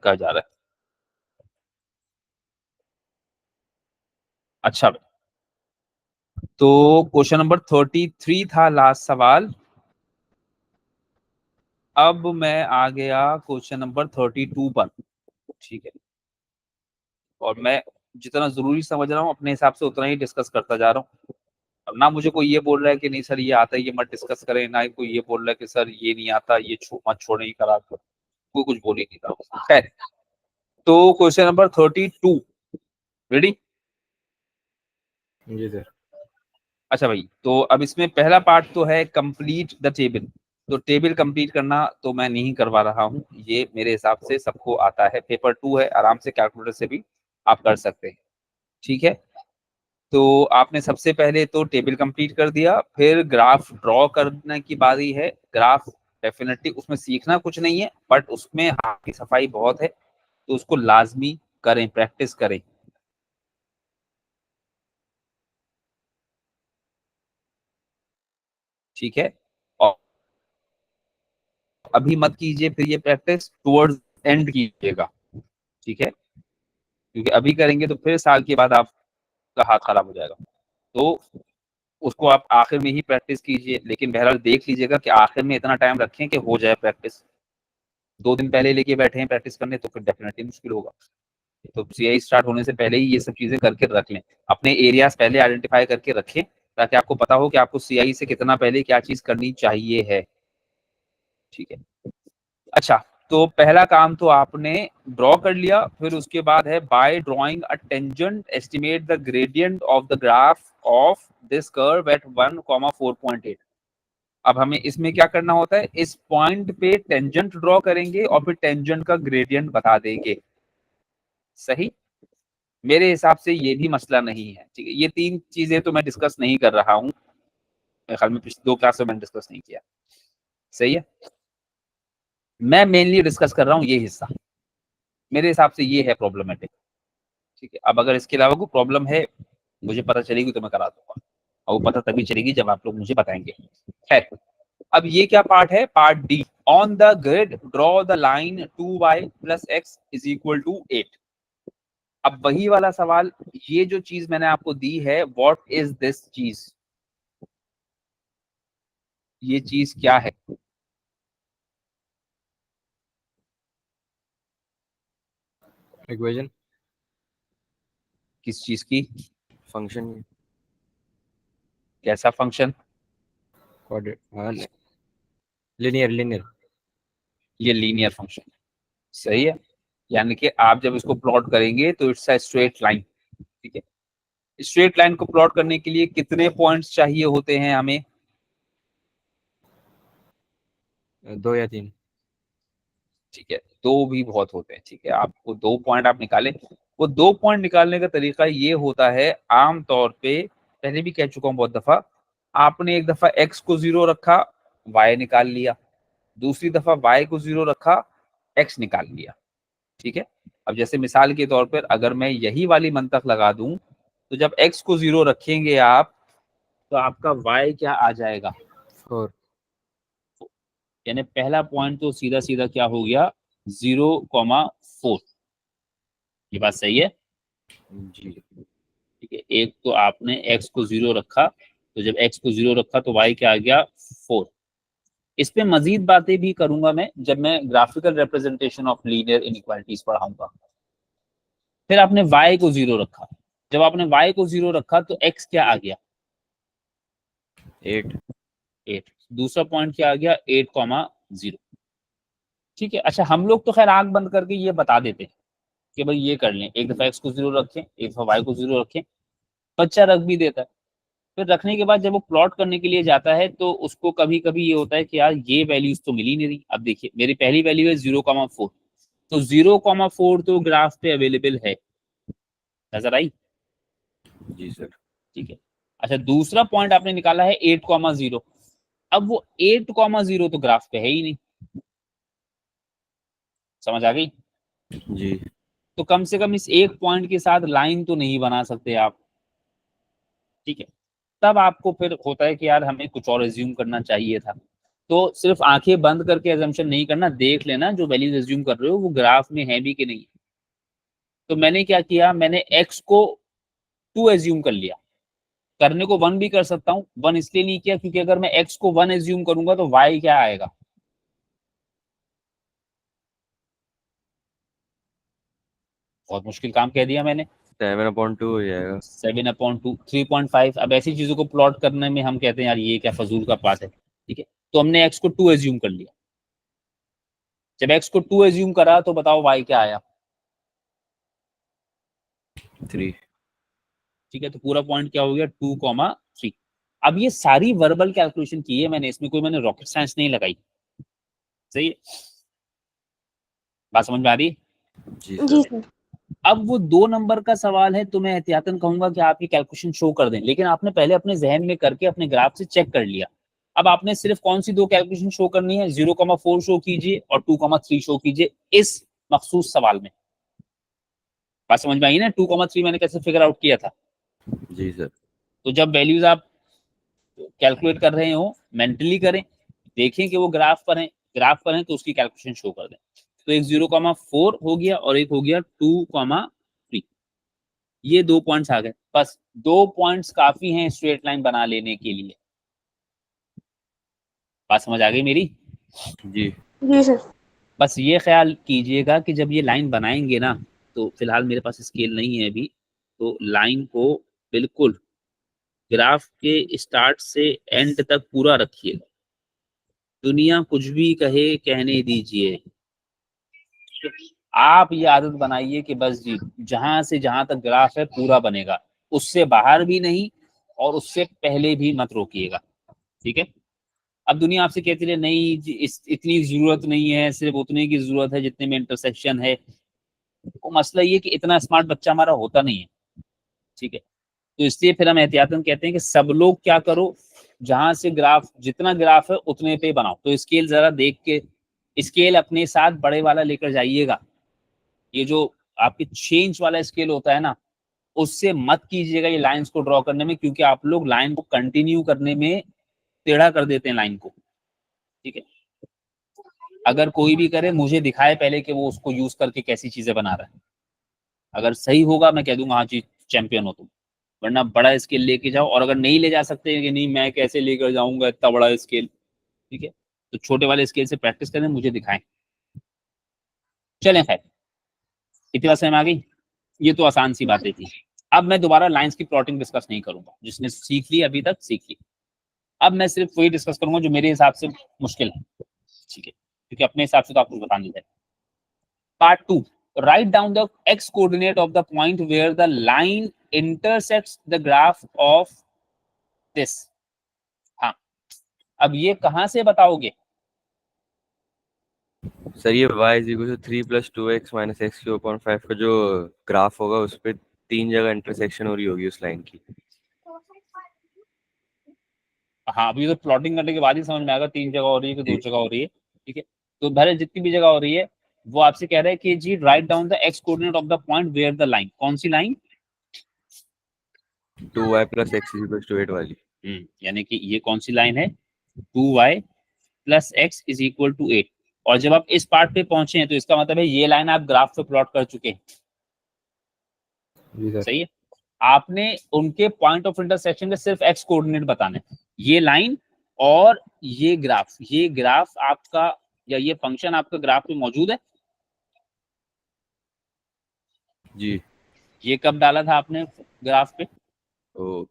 कहा जा रहा है। अच्छा, तो क्वेश्चन नंबर 33 था लास्ट सवाल। अब मैं आ गया क्वेश्चन नंबर 32 पर। ठीक है, और मैं जितना जरूरी समझ रहा हूँ अपने हिसाब से उतना ही डिस्कस करता जा रहा हूँ। अब ना मुझे कोई ये बोल रहा है कि नहीं सर ये आता है ये मत डिस्कस करें, ना ही कोई ये बोल रहा है कि सर ये नहीं आता ये मत छोड़े ही करा करो। कोई कुछ बोल ही नहीं रहा। खैर, तो क्वेश्चन नंबर 32, रेडी? जी सर। अच्छा भाई, तो अब इसमें पहला पार्ट तो है कंप्लीट द टेबल। तो टेबल कंप्लीट करना तो मैं नहीं करवा रहा हूँ, ये मेरे हिसाब से सबको आता है। पेपर 2 है, आराम से कैलकुलेटर से भी आप कर सकते हैं। ठीक है, तो आपने सबसे पहले तो टेबल कंप्लीट कर दिया, फिर ग्राफ ड्रॉ करने की बारी है। ग्राफ डेफिनेटली उसमें सीखना कुछ नहीं है, बट उसमें हाथ की सफाई बहुत है, तो उसको लाजमी करें, प्रैक्टिस करें। ठीक है, और अभी मत कीजिए, फिर ये प्रैक्टिस टुवर्ड्स एंड कीजिएगा। ठीक है, क्योंकि अभी करेंगे तो फिर साल के बाद आपका हाथ खराब हो जाएगा। तो उसको आप आखिर में ही प्रैक्टिस कीजिए, लेकिन बहरहाल देख लीजिएगा कि आखिर में इतना टाइम रखें कि हो जाए प्रैक्टिस। 2 दिन पहले लेके बैठे हैं प्रैक्टिस करने तो फिर डेफिनेटली मुश्किल होगा। तो सीआई स्टार्ट होने से पहले ही ये सब चीजें करके रख लें, अपने एरियाज पहले आइडेंटिफाई करके रखें, ताकि आपको पता हो कि आपको सीआई से कितना पहले क्या चीज करनी चाहिए है। ठीक है, अच्छा, तो पहला काम तो आपने ड्रॉ कर लिया, फिर उसके बाद है bye drawing a tangent estimate the gradient of the graph of this curve at 1,4.8। अब हमें इसमें क्या करना होता है, इस पॉइंट पे टेंजेंट ड्रॉ करेंगे और फिर टेंजेंट का ग्रेडियंट बता देंगे। सही, मेरे हिसाब से ये भी मसला नहीं है। ठीक है, ये 3 चीजें तो मैं डिस्कस नहीं कर रहा हूँ, मेरे ख्याल में पिछले 2 क्लास में मैंने डिस्कस नहीं किया। सही है, मैं मेनली डिस्कस कर रहा हूँ ये हिस्सा, मेरे हिसाब से ये है प्रॉब्लमेटिक। ठीक है, अब अगर इसके अलावा कोई प्रॉब्लम है मुझे पता चलेगी तो मैं करा दूंगा, और वो पता तभी चलेगी जब आप लोग मुझे बताएंगे। खैर, अब ये क्या पार्ट है, part D. On the grid draw the line 2y plus x is equal to 8। अब वही वाला सवाल, ये जो चीज मैंने आपको दी है, व्हाट इज दिस चीज, ये चीज क्या है? इक्वेशन। किस चीज की? फंक्शन। कैसा फंक्शन? Linear linear. ये लीनियर फंक्शन। सही है, यानी कि आप जब इसको प्लॉट करेंगे तो इट्स अ स्ट्रेट लाइन। ठीक है, स्ट्रेट लाइन को प्लॉट करने के लिए कितने पॉइंट्स चाहिए होते हैं हमें? 2 या 3। ठीक है, 2 भी बहुत होते हैं। ठीक है, आपको 2 पॉइंट आप निकालें। वो 2 पॉइंट निकालने का तरीका ये होता है, आमतौर पे पहले भी कह चुका हूं बहुत दफा, आपने एक दफा एक्स को 0 रखा, वाई निकाल लिया, दूसरी दफा वाई को 0 रखा, एक्स निकाल लिया। ठीक है, अब जैसे मिसाल के तौर पर अगर मैं यही वाली मंतक लगा दूं, तो जब एक्स को 0 रखेंगे आप, तो आपका वाई क्या आ जाएगा? 4। यानी पहला पॉइंट तो सीधा सीधा क्या हो गया, 0,4। ये बात सही है? जी। ठीक है, एक तो आपने एक्स को 0 रखा, तो जब एक्स को 0 रखा तो वाई क्या आ गया, 4। इस पे मजीद बातें भी करूंगा मैं जब मैं graphical representation of linear inequalities पढ़ाऊंगा। फिर आपने वाई को 0 रखा, जब आपने वाई को 0 रखा तो एक्स क्या आ गया, 8। 8। दूसरा पॉइंट क्या आ गया, 8,0। ठीक है, अच्छा हम लोग तो खैर आंख बंद करके ये बता देते हैं कि भाई ये कर लें, एक दफा एक्स को 0 रखें, एक दफा वाई को 0 रखें, बच्चा रख भी देता है। फिर रखने के बाद जब वो प्लॉट करने के लिए जाता है तो उसको कभी कभी ये होता है कि यार ये वैल्यूज तो मिली नहीं रही। अब देखिए मेरी पहली वैल्यू है 0,4, तो 0,4 तो ग्राफ पे अवेलेबल है, नजर आई? जी सर। ठीक है, अच्छा दूसरा पॉइंट आपने निकाला है 8,0। अब वो 8,0 तो ग्राफ पे है ही नहीं, समझ आ गई? जी। तो कम से कम इस एक पॉइंट के साथ लाइन तो नहीं बना सकते आप। ठीक है, तब आपको फिर होता है कि यार हमें कुछ और एज्यूम करना चाहिए था। तो सिर्फ आंखें बंद करके एजम्पशन नहीं करना, देख लेना जो वैल्यूज एज्यूम कर रहे हो वो ग्राफ में है भी कि नहीं। तो मैंने क्या किया, मैंने x को 2 एज्यूम कर लिया। करने को 1 भी कर सकता हूँ, 1 इसलिए नहीं किया क्योंकि अगर मैं x को 1 एज्यूम करूंगा तो y क्या आएगा, बहुत मुश्किल काम कह दिया मैंने। 7/2 हो जाएगा। 7/2, 3.5। अब ऐसी चीजों को प्लॉट करने में हम कहते हैं यार ये क्या फजूल का बात है, ठीक है। तो हमने x को 2 एज्यूम कर लिया। जब x को 2 एज्यूम करा तो बताओ y क्या आया, 3। ठीक है। तो पूरा पॉइंट क्या हो गया, 2,3। अब ये सारी वर्बल कैलकुलेशन की है मैंने, इसमें कोई मैंने रॉकेट साइंस नहीं लगाई, सही है, बात समझ में आ रही है? जी जी सर। सर। अब वो 2 नंबर का सवाल है तो मैं एहतियातन कहूंगा कि आप ये कैलकुलेशन शो कर दें, लेकिन आपने पहले अपने जहन में करके अपने ग्राफ से चेक कर लिया। अब आपने सिर्फ कौन सी 2 कैलकुलेशन शो करनी है, 0,4 शो कीजिए और 2,3 शो कीजिए इस मखसूस सवाल में। बात समझ में आई ना, 2,3 मैंने कैसे फिगर आउट किया था। जी सर। तो जब वैल्यूज आप कैलकुलेट कर रहे हो मेंटली करें, देखें कि वो ग्राफ पर है, ग्राफ पर है तो उसकी कैलकुलेशन शो कर दें। तो एक 0,4 हो गया और एक हो गया 2,3। ये 2 पॉइंट्स आ गए, बस 2 पॉइंट्स काफी हैं स्ट्रेट लाइन बना लेने के लिए। बात समझ आ गई मेरी? जी जी सर। बस ये ख्याल कीजिएगा कि जब ये लाइन बनाएंगे ना, तो फिलहाल मेरे पास स्केल नहीं है अभी, तो लाइन को बिल्कुल ग्राफ के स्टार्ट से एंड तक पूरा रखिएगा, दुनिया कुछ भी कहे कहने दीजिए। आप ये आदत बनाइए कि बस जी जहां से जहां तक ग्राफ है पूरा बनेगा, उससे बाहर भी नहीं और उससे पहले भी मत रोकिएगा, ठीक है। अब दुनिया आपसे कहती है नहीं जी इतनी जरूरत नहीं है, सिर्फ उतने की जरूरत है जितने में इंटरसेक्शन है। वो मसला ये कि इतना स्मार्ट बच्चा हमारा होता नहीं है, ठीक है। तो इसलिए फिर हम एहतियातन कहते हैं कि सब लोग क्या करो, जहां से ग्राफ जितना ग्राफ है उतने पे बनाओ। तो स्केल जरा देख के, स्केल अपने साथ बड़े वाला लेकर जाइएगा। ये जो आपके चेंज वाला स्केल होता है ना, उससे मत कीजिएगा ये लाइंस को ड्रॉ करने में, क्योंकि आप लोग लाइन को कंटिन्यू करने में टेढ़ा कर देते हैं लाइन को, ठीक है। अगर कोई भी करे मुझे दिखाए पहले कि वो उसको यूज करके कैसी चीजें बना रहा है, अगर सही होगा मैं कह दूंगा हाँ जी चैंपियन हो तुम, वरना बड़ा स्केल लेके जाओ। और अगर नहीं ले जा सकते कि नहीं मैं कैसे लेकर जाऊंगा इतना बड़ा स्केल, ठीक है, तो छोटे वाले स्केल से प्रैक्टिस करें, मुझे दिखाएं। चलें खैर, इतनी बात समझ में आ गई, ये तो आसान सी बातें थी। अब मैं दोबारा लाइंस की प्लॉटिंग डिस्कस नहीं करूंगा, जिसने सीख ली अभी तक सीख ली। अब मैं सिर्फ वही डिस्कस करूंगा जो मेरे हिसाब से मुश्किल है, ठीक है, क्योंकि अपने हिसाब से तो आपको बता नहीं है। Part 2, right down the x coordinate of the point where the line intersects the graph of this. हाँ, अब ये कहां से बताओगे? सर ये y = 3 + 2x - x³ का जो ग्राफ होगा उस पर 3 जगह इंटरसेक्शन हो रही होगी उस लाइन की। हाँ, अभी तो प्लॉटिंग करने के बाद ही समझ में आएगा 3 जगह हो रही है कि 2 जी जगह हो रही है, ठीक है। तो भले जितनी भी जगह हो रही है वो आपसे कह रहा है कि जी write down the x coordinate of the point where the line, कौन सी लाइन? 2y + x = 8 वाली। यानी कि ये कौन सी लाइन है, 2y + x = 8। और जब आप इस पार्ट पे पहुंचे हैं तो इसका मतलब है ये लाइन आप ग्राफ पे प्लॉट कर चुके हैं, जी सर। सही है। आपने उनके पॉइंट ऑफ इंटरसेक्शन के सिर्फ x कोऑर्डिनेट बताने, ये लाइन और ये ग्राफ आपका या ये फंक्शन आपका ग्राफ पे मौजूद है। जी ये कब डाला था आपने ग्राफ पे? ओ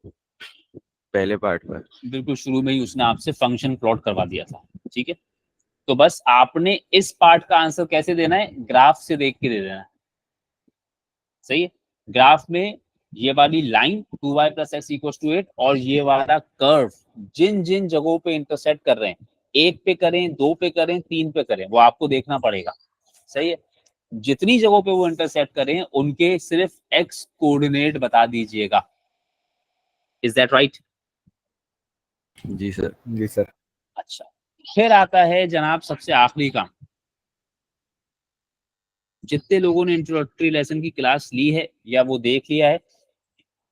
पहले पार्ट में। बिल्कुल शुरू में ही उसने आपसे फंक्शन प्लॉट करवा दिया था, ठीक है। तो बस आपने इस पार्ट का आंसर कैसे देना है, ग्राफ से देख के दे देना है, सही है। ग्राफ में ये वाली लाइन 2y + x = 8 और ये वाला कर्व जिन जिन जगहों पे इंटरसेक्ट कर रहे हैं, 1 पे करें, 2 पे करें, 3 पे करें, वो आपको देखना पड़ेगा, सही है। जितनी जगहों पे वो इंटरसेक्ट करें उनके सिर्फ x कोऑर्डिनेट बता दीजिएगा। Is that right? जी सर। जी सर। अच्छा, फिर आता है जनाब सबसे आखिरी काम। जितने लोगों ने इंट्रोडक्टरी लेसन की क्लास ली है या वो देख लिया है,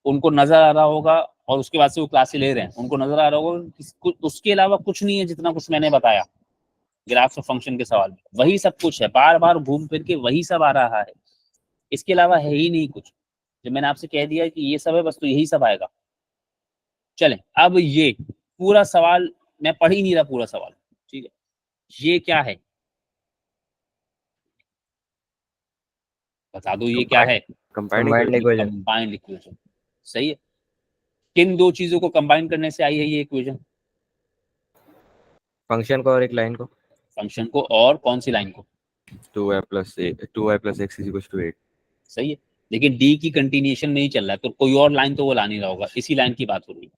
उनको नजर आ रहा होगा और उसके बाद से वो क्लास ले रहे हैं, उनको नजर आ रहा होगा कि उसके अलावा कुछ नहीं है जितना कुछ मैंने बताया ग्राफ्स और फंक्शन के सवाल में, वही सब कुछ है, बार बार घूम फिर के वही सब आ रहा है, इसके अलावा है ही नहीं कुछ। जब मैंने आपसे कह दिया कि ये सब है बस, तो यही सब आएगा। चलें, अब ये पूरा सवाल मैं पढ़ ही नहीं रहा, पूरा सवाल, ठीक है। ये क्या है बता दो, ये क्या है? Combined equation. कंबाइंड इक्वेशन, सही है। किन दो चीजों को कंबाइन करने से आई है ये इक्वेशन? फंक्शन को और एक लाइन को। फंक्शन को और कौन सी लाइन को? 2y + x = 8। सही है, लेकिन डी की कंटिन्यूएशन में ही चल रहा है, तो कोई और लाइन तो वो ला नहीं रहा होगा, इसी लाइन की बात हो रही है।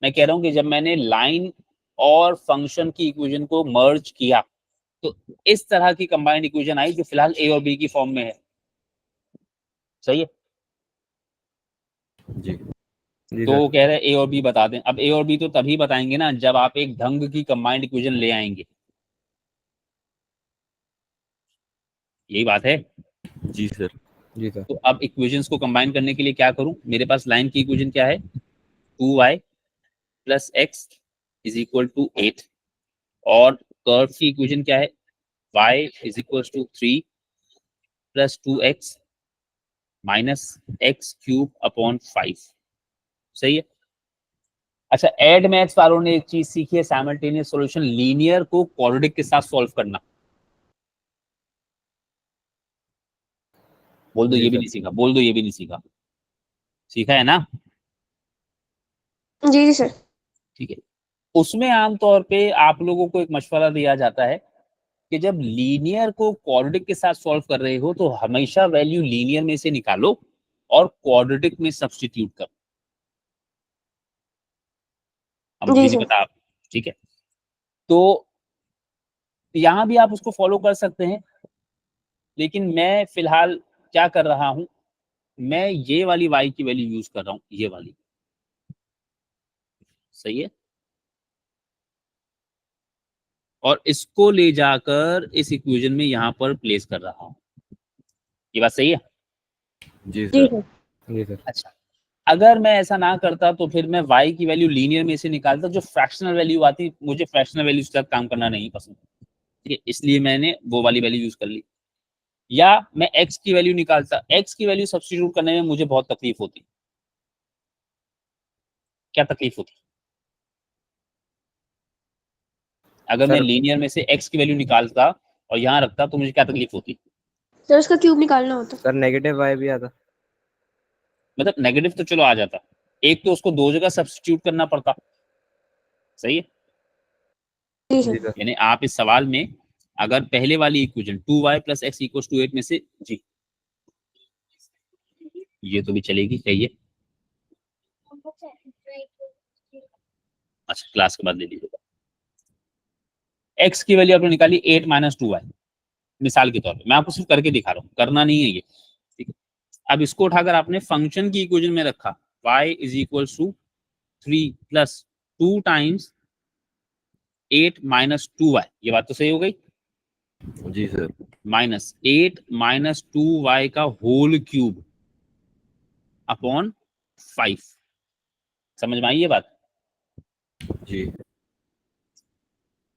मैं कह रहा हूँ कि जब मैंने लाइन और फंक्शन की इक्वेशन को मर्ज किया तो इस तरह की कंबाइंड इक्वेशन आई, जो फिलहाल ए और बी की फॉर्म में है। सही है, जी तो वो कह रहे हैं ए और बी बता दें। अब ए और बी तो तभी बताएंगे ना जब आप एक ढंग की कंबाइंड इक्वेशन ले आएंगे, यही बात है। जी सर। जी सर। तो अब इक्वेशंस को कंबाइन करने के लिए क्या करूं? मेरे पास लाइन की इक्वेशन क्या है? 2y + x = 8, और कर्व की इक्वेशन क्या है? y = 3 + 2x - x³ / 5। सही है। अच्छा, एड मैथ्स वालों ने एक चीज सीखी है, साइमल्टेनियस सॉल्यूशन, लीनियर को क्वाड्रेटिक के साथ सॉल्व करना। बोल दो जी ये भी सर। नहीं सीखा, बोल दो ये भी नहीं सीखा, सीखा है ना? जी सर। ठीक है। उसमें आमतौर पे आप लोगों को एक मशवरा दिया जाता है कि जब लीनियर को क्वाड्रेटिक के साथ सॉल्व कर रहे हो तो हमेशा वैल्यू लीनियर में से निकालो और क्वाड्रेटिक में सब्स्टिट्यूट करो। अब मुझे जी नहीं सर। पता आप, ठीक है, तो यहां भी आप उसको फॉलो कर सकते हैं, लेकिन मैं फिलहाल क्या कर रहा हूं, मैं ये वाली y की वैल्यू यूज कर रहा हूं, ये वाली। सही है, और इसको ले जाकर इस इक्वेशन में यहां पर प्लेस कर रहा हूं। ये बात सही है? जी जी सर। सर। जी सर। अच्छा, अगर मैं ऐसा ना करता तो फिर मैं y की वैल्यू लीनियर में से निकालता, जो फ्रैक्शनल वैल्यू आती, मुझे फ्रैक्शनल वैल्यू के साथ काम करना नहीं पसंद, ठीक है, इसलिए मैंने वो वाली वैल्यू यूज कर ली। या मैं x की वैल्यू निकालता, x की वैल्यू सब्स्टिट्यूट करने में मुझे बहुत तकलीफ होती। क्या तकलीफ होती? अगर मैं सर लीनियर में से x की वैल्यू निकालता और यहाँ रखता तो मुझे क्या तकलीफ होती? सर उसका क्यूब निकालना होता। सर नेगेटिव y भी आता। मतलब नेगेटिव तो चलो आ जाता, एक तो उसको दो जगह सब्स्टिट्यूट करना पड़ता। सही है, जी जी सर। सर। यानी आप इस सवाल में अगर पहले वाली इक्वेशन 2y + x = 8 में से, जी ये तो भी चलेगी, चाहिए? अच्छा, क्लास के बाद ले लीजिएगा। x की वैल्यू आपने निकाली 8 - 2y, मिसाल के तौर पे मैं आपको सिर्फ करके दिखा रहा हूँ, करना नहीं है ये, ठीक है। अब इसको उठाकर आपने फंक्शन की इक्वेशन में रखा, y = 3 + 2 × 8 - 2y, ये बात तो सही हो गई। जी सर। -8 - 2y का होल क्यूब अपॉन 5। समझ में आई ये बात? जी।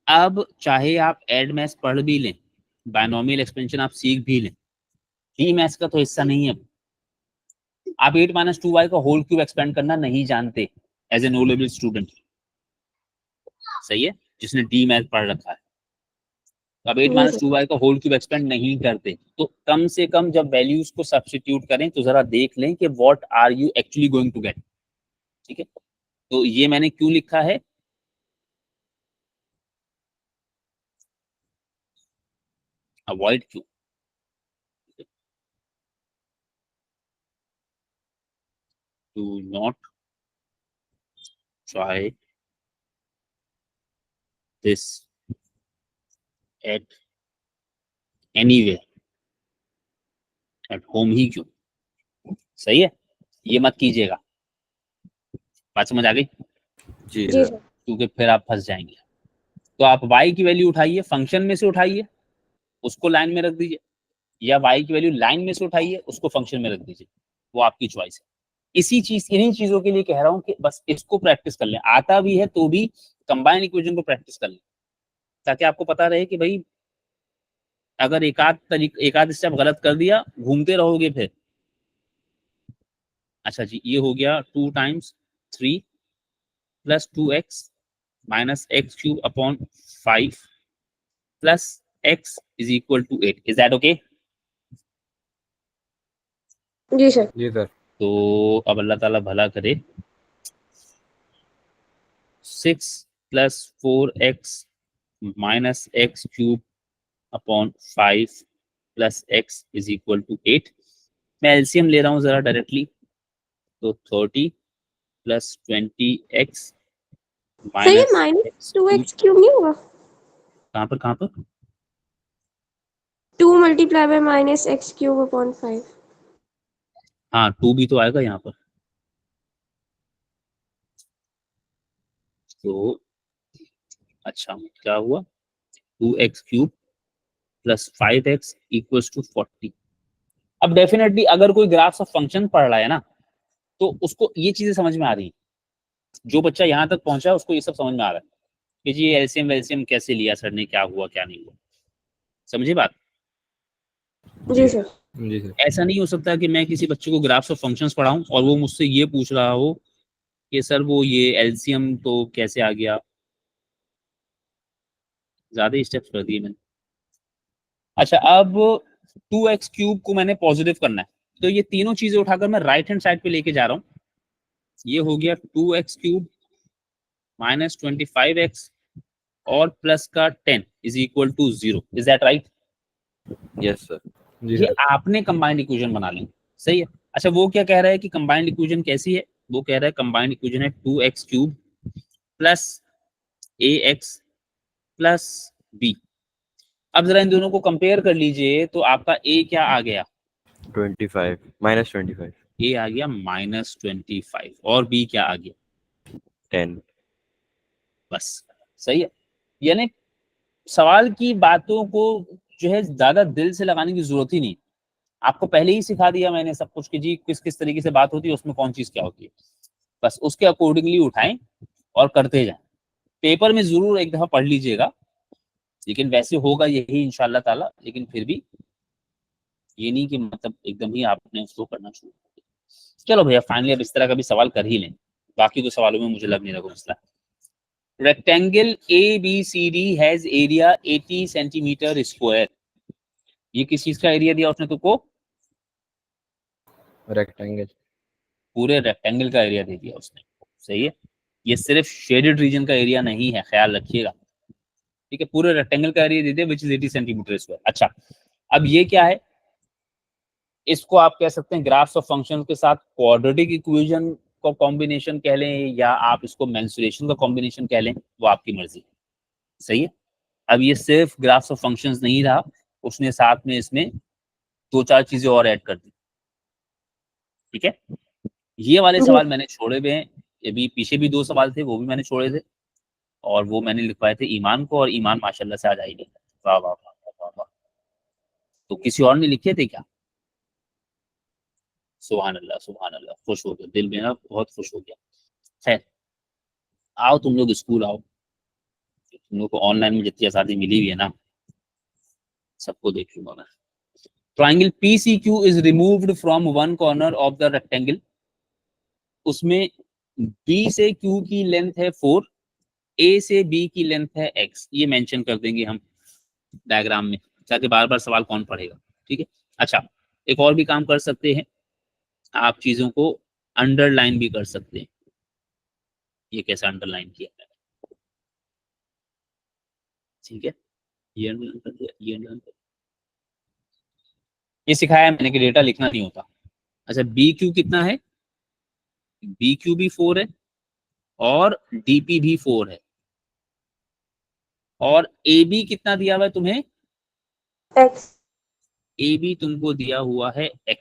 अब चाहे आप एड मैथ्स पढ़ भी लें, बायनोमियल एक्सपेंशन आप सीख भी लें, डी मैथ्स का तो हिस्सा नहीं है। आप 8 - 2y का होल क्यूब एक्सपेंड करना नहीं जानते as an O level student. सही है, जिसने डी मैथ पढ़ रखा है, तो आप 8 जी - सर। 2y का होल क्यूब एक्सपेंड नहीं करते, तो कम से कम जब वैल्यूज को सब्स्टिट्यूट करें तो जरा देख लें कि what are you actually going to get. ठीक है, तो ये मैंने क्यों लिखा है, अवॉइड क्यों, do not try this at anywhere, at home ही क्यों। सही है, ये मत कीजिएगा, बात समझ आ गई? जी जी सर। सर। क्योंकि फिर आप फंस जाएंगे। तो आप y की वैल्यू उठाइए, फंक्शन में से उठाइए, उसको लाइन में रख दीजिए, या y की वैल्यू लाइन में से उठाइए, उसको फंक्शन में रख दीजिए, वो आपकी चॉइस है। इसी चीज इन्हीं चीजों के लिए कह रहा हूँ कि बस इसको प्रैक्टिस कर लें, आता भी है तो भी कंबाइन इक्वेशन को प्रैक्टिस कर लें, ताकि आपको पता रहे कि भाई अगर एकाध स्टेप गलत कर दिया घूमते रहोगे फिर। अच्छा जी, ये हो गया 2 times 3 plus 2x minus x cube upon 5 plus x is equal to 8। Is that okay? जी सर। जी सर। तो अब अल्लाह ताला भला करे। 6 plus 4x minus x cube upon 5 plus x is equal to 8। मैं एलसीएम ले रहा हूँ जरा डायरेक्टली, तो 30 प्लस 20x सर ये minus minus x two cube. X cube नहीं होगा? कहाँ पर 2 multiply by minus x cube upon 5। हाँ 2 भी तो आएगा यहाँ पर। तो अच्छा क्या हुआ, 2x cube plus 5x equals to 40। अब डेफिनेटली अगर कोई ग्राफ्स ऑफ फंक्शन पढ़ रहा है ना, तो उसको ये चीजें समझ में आ रही हैं। जो बच्चा यहाँ तक पहुंचा है उसको ये सब समझ में आ रहा है कि जी ये एलसीएम वेलसीएम कैसे लिया सर ने, क्या हुआ क्या नहीं हुआ। समझे बात? जी सर। जी सर। ऐसा नहीं हो सकता कि मैं किसी बच्चे को ग्राफ्स ऑफ फंक्शंस पढ़ाऊं और वो मुझसे ये पूछ रहा हो कि सर वो ये एलसीएम तो कैसे आ गया। ज्यादा स्टेप्स कर दिए मैंने। अच्छा अब 2x क्यूब को मैंने पॉजिटिव करना है, तो ये तीनों चीजें उठाकर मैं राइट हैंड साइड पे लेके जा रहा हूँ। ये हो गया 2x क्यूब माइनस 25x और प्लस का 10 is equal to 0। Is that right? Yes sir. जी ये सर। आपने कंबाइंड इक्वेशन बना ली, सही है। अच्छा वो क्या कह रहा है कि कंबाइंड इक्वेशन कैसी है? वो कह रहा है कंबाइंड इक्वेशन है 2x cube plus ax plus b। अब जरा इन दोनों को कंपेयर कर लीजिए, तो आपका a क्या आ गया? 25 माइनस 25 a आ गया -25 और b क्या आ गया? 10। बस सही है। यानी सवाल की बातों को जो है ज्यादा दिल से लगाने की जरूरत ही नहीं। आपको पहले ही सिखा दिया मैंने सब कुछ कि जी किस किस तरीके से बात होती है, उसमें कौन चीज क्या होती है। बस उसके अकॉर्डिंगली उठाएं और करते जाएं। पेपर में जरूर एक दफा पढ़ लीजिएगा, लेकिन वैसे होगा यही इंशाल्लाह ताला। लेकिन फिर भी ये नहीं कि मतलब एकदम ही आपने उसको करना शुरू कर दिया। चलो भैया फाइनली अब इस तरह का भी सवाल कर ही लें, बाकी तो सवालों में मुझे लग नहीं रहा कोई मसला। Rectangle ABCD has area 80 centimetre square. ये किस चीज का एरिया दिया उसने तुमको? रेक्टेंगल। पूरे रेक्टेंगल का एरिया दे दिया उसने, सही है। ये सिर्फ शेडेड रीजन का एरिया नहीं है, ख्याल रखिएगा, ठीक है। पूरे रेक्टेंगल का एरिया दे दिया विच इज 80 सेंटीमीटर स्क्वायर। अच्छा अब ये क्या है? इसको आप कह सकते हैं ग्राफ्स ऑफ फंक्शन के साथ क्वाड्रेटिक इक्वेशन का कॉम्बिनेशन कह लें, या आप इसको मेंसुरेशन का कॉम्बिनेशन कह लें, वो आपकी मर्जी, सही है। अब ये सिर्फ ग्राफ्स ऑफ फंक्शंस नहीं रहा, उसने साथ में इसमें 2-4 चीजें और ऐड कर दी, ठीक है। ये वाले जी। सवाल मैंने छोड़े हुए हैं। ये भी पीछे भी 2 सवाल थे, वो भी मैंने छोड़े थे, और वो मैंने लिखवाए थे ईमान को, और ईमान माशाल्लाह से आ जाएगी। वाह वाह वाह वाह वाह वाह। तो किसी और ने लिखे थे क्या? सुभान अल्लाह सुभान अल्लाह, खुश हो गया दिल में ना, बहुत खुश हो गया। खैर आओ तुम लोग स्कूल आओ, तुम लोग को ऑनलाइन में जितनी आज़ादी मिली हुई है ना, सबको देख लूंगा मैं। Triangle PCQ is removed from one corner of the rectangle. उसमें B से Q की लेंथ है 4, A से B की लेंथ है X। ये मेंशन कर देंगे हम डायग्राम में, ताकि बार बार सवाल कौन पढ़ेगा, ठीक है। अच्छा एक और भी काम कर सकते हैं, आप चीजों को अंडरलाइन भी कर सकते हैं। ये कैसे अंडरलाइन किया है, ठीक है। ये अंडरलाइन कर दिया, ये अंडरलाइन कर दिया। ये सिखाया मैंने कि डेटा लिखना नहीं होता। अच्छा BQ कितना है? BQ भी 4 है और DP भी 4 है, और AB कितना दिया हुआ है तुम्हें? एक्स। AB तुमको दिया हुआ है X,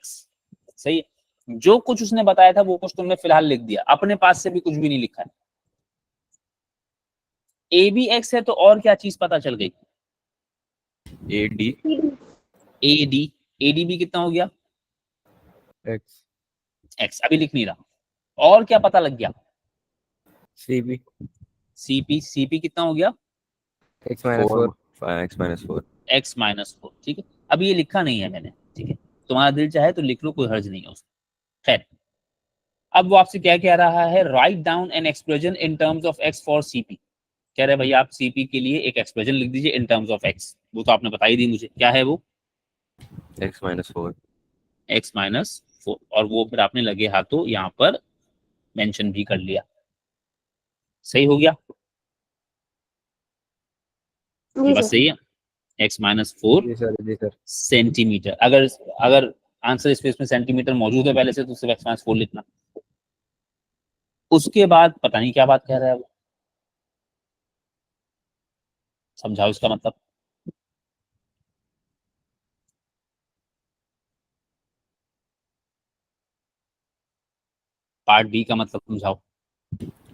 सही है। जो कुछ उसने बताया था वो कुछ तुमने फिलहाल लिख दिया, अपने पास से भी कुछ भी नहीं लिखा है। AB X है तो और क्या चीज पता चल गई? AD AD, AD भी कितना हो गया? X। x अभी लिख नहीं रहा। और क्या पता लग गया? CP CP कितना हो गया? x minus 4 x minus 4 x minus 4। ठीक है, अभी ये लिखा नहीं है मैंने, ठीक है, तुम्हारा दिल चाहे तो लिख लो, कोई हर्ज नहीं है उसमें। खैर, अब वो आपसे क्या कह रहा है, write down an expression in terms of x for CP। कह रहे भैया आप CP के लिए एक एक्सप्रेशन लिख दीजिए इन टर्म्स ऑफ x। वो तो आपने बता ही दी मुझे, क्या है वो? x minus 4 x माइनस 4, और वो फिर आपने लगे हाथों यहाँ पर मेंशन भी कर लिया। सही हो गया? ये जी बात सर। सही है? x माइनस 4 जी सर सेंटीमीटर। अगर अगर आंसर स्पेस में सेंटीमीटर मौजूद है पहले से, तो सिर्फ x माइनस 4 लिखना। उसके बाद पता नहीं क्या बात कह रहा है वो, समझाओ इसका मतलब। पार्ट बी का मतलब समझाओ।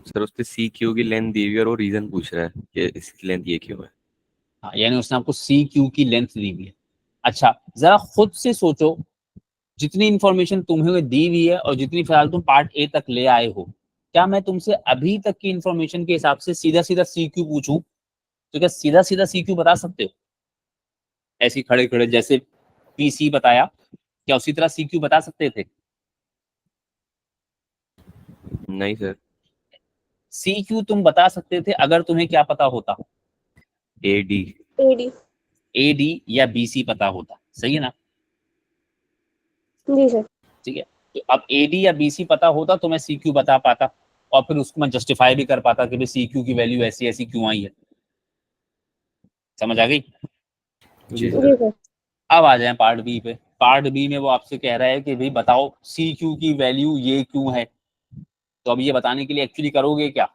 सर उस पे CQ की लेंथ दी हुई है और वो रीजन पूछ रहा है कि इसकी लेंथ ये क्यों है। हाँ, यानी उसने आपको CQ की लेंथ दी हुई है। अच्छा, जरा खुद से सोचो, जितनी इंफॉर्मेशन तुम्हें दी हुई है और जितनी फिलहाल तुम पार्ट ए तक ले आए हो, क्या मैं तुमसे अभी तक की इंफॉर्मेशन के हिसाब से सीधा सीधा CQ पूछूं तो क्या सीधा सीधा CQ बता सकते हो? ऐसे ही खड़े खड़े जैसे PC बताया, क्या उसी तरह CQ बता सकते थे? नहीं सर। CQ तुम बता सकते थे अगर तुम्हें क्या पता होता? AD AD। AD या BC पता होता। सही है ना? जी सर। ठीक है, तो अब AD या BC पता होता तो मैं CQ बता पाता, और फिर उसको मैं जस्टिफाई भी कर पाता कि भाई CQ की वैल्यू ऐसी ऐसी क्यों आई है। समझ आ गई? जी जी सर। सर। अब आ जाए पार्ट बी पे। पार्ट बी में वो आपसे कह रहा है कि भाई बताओ CQ की वैल्यू ये क्यों है। तो अब ये बताने के लिए एक्चुअली करोगे क्या?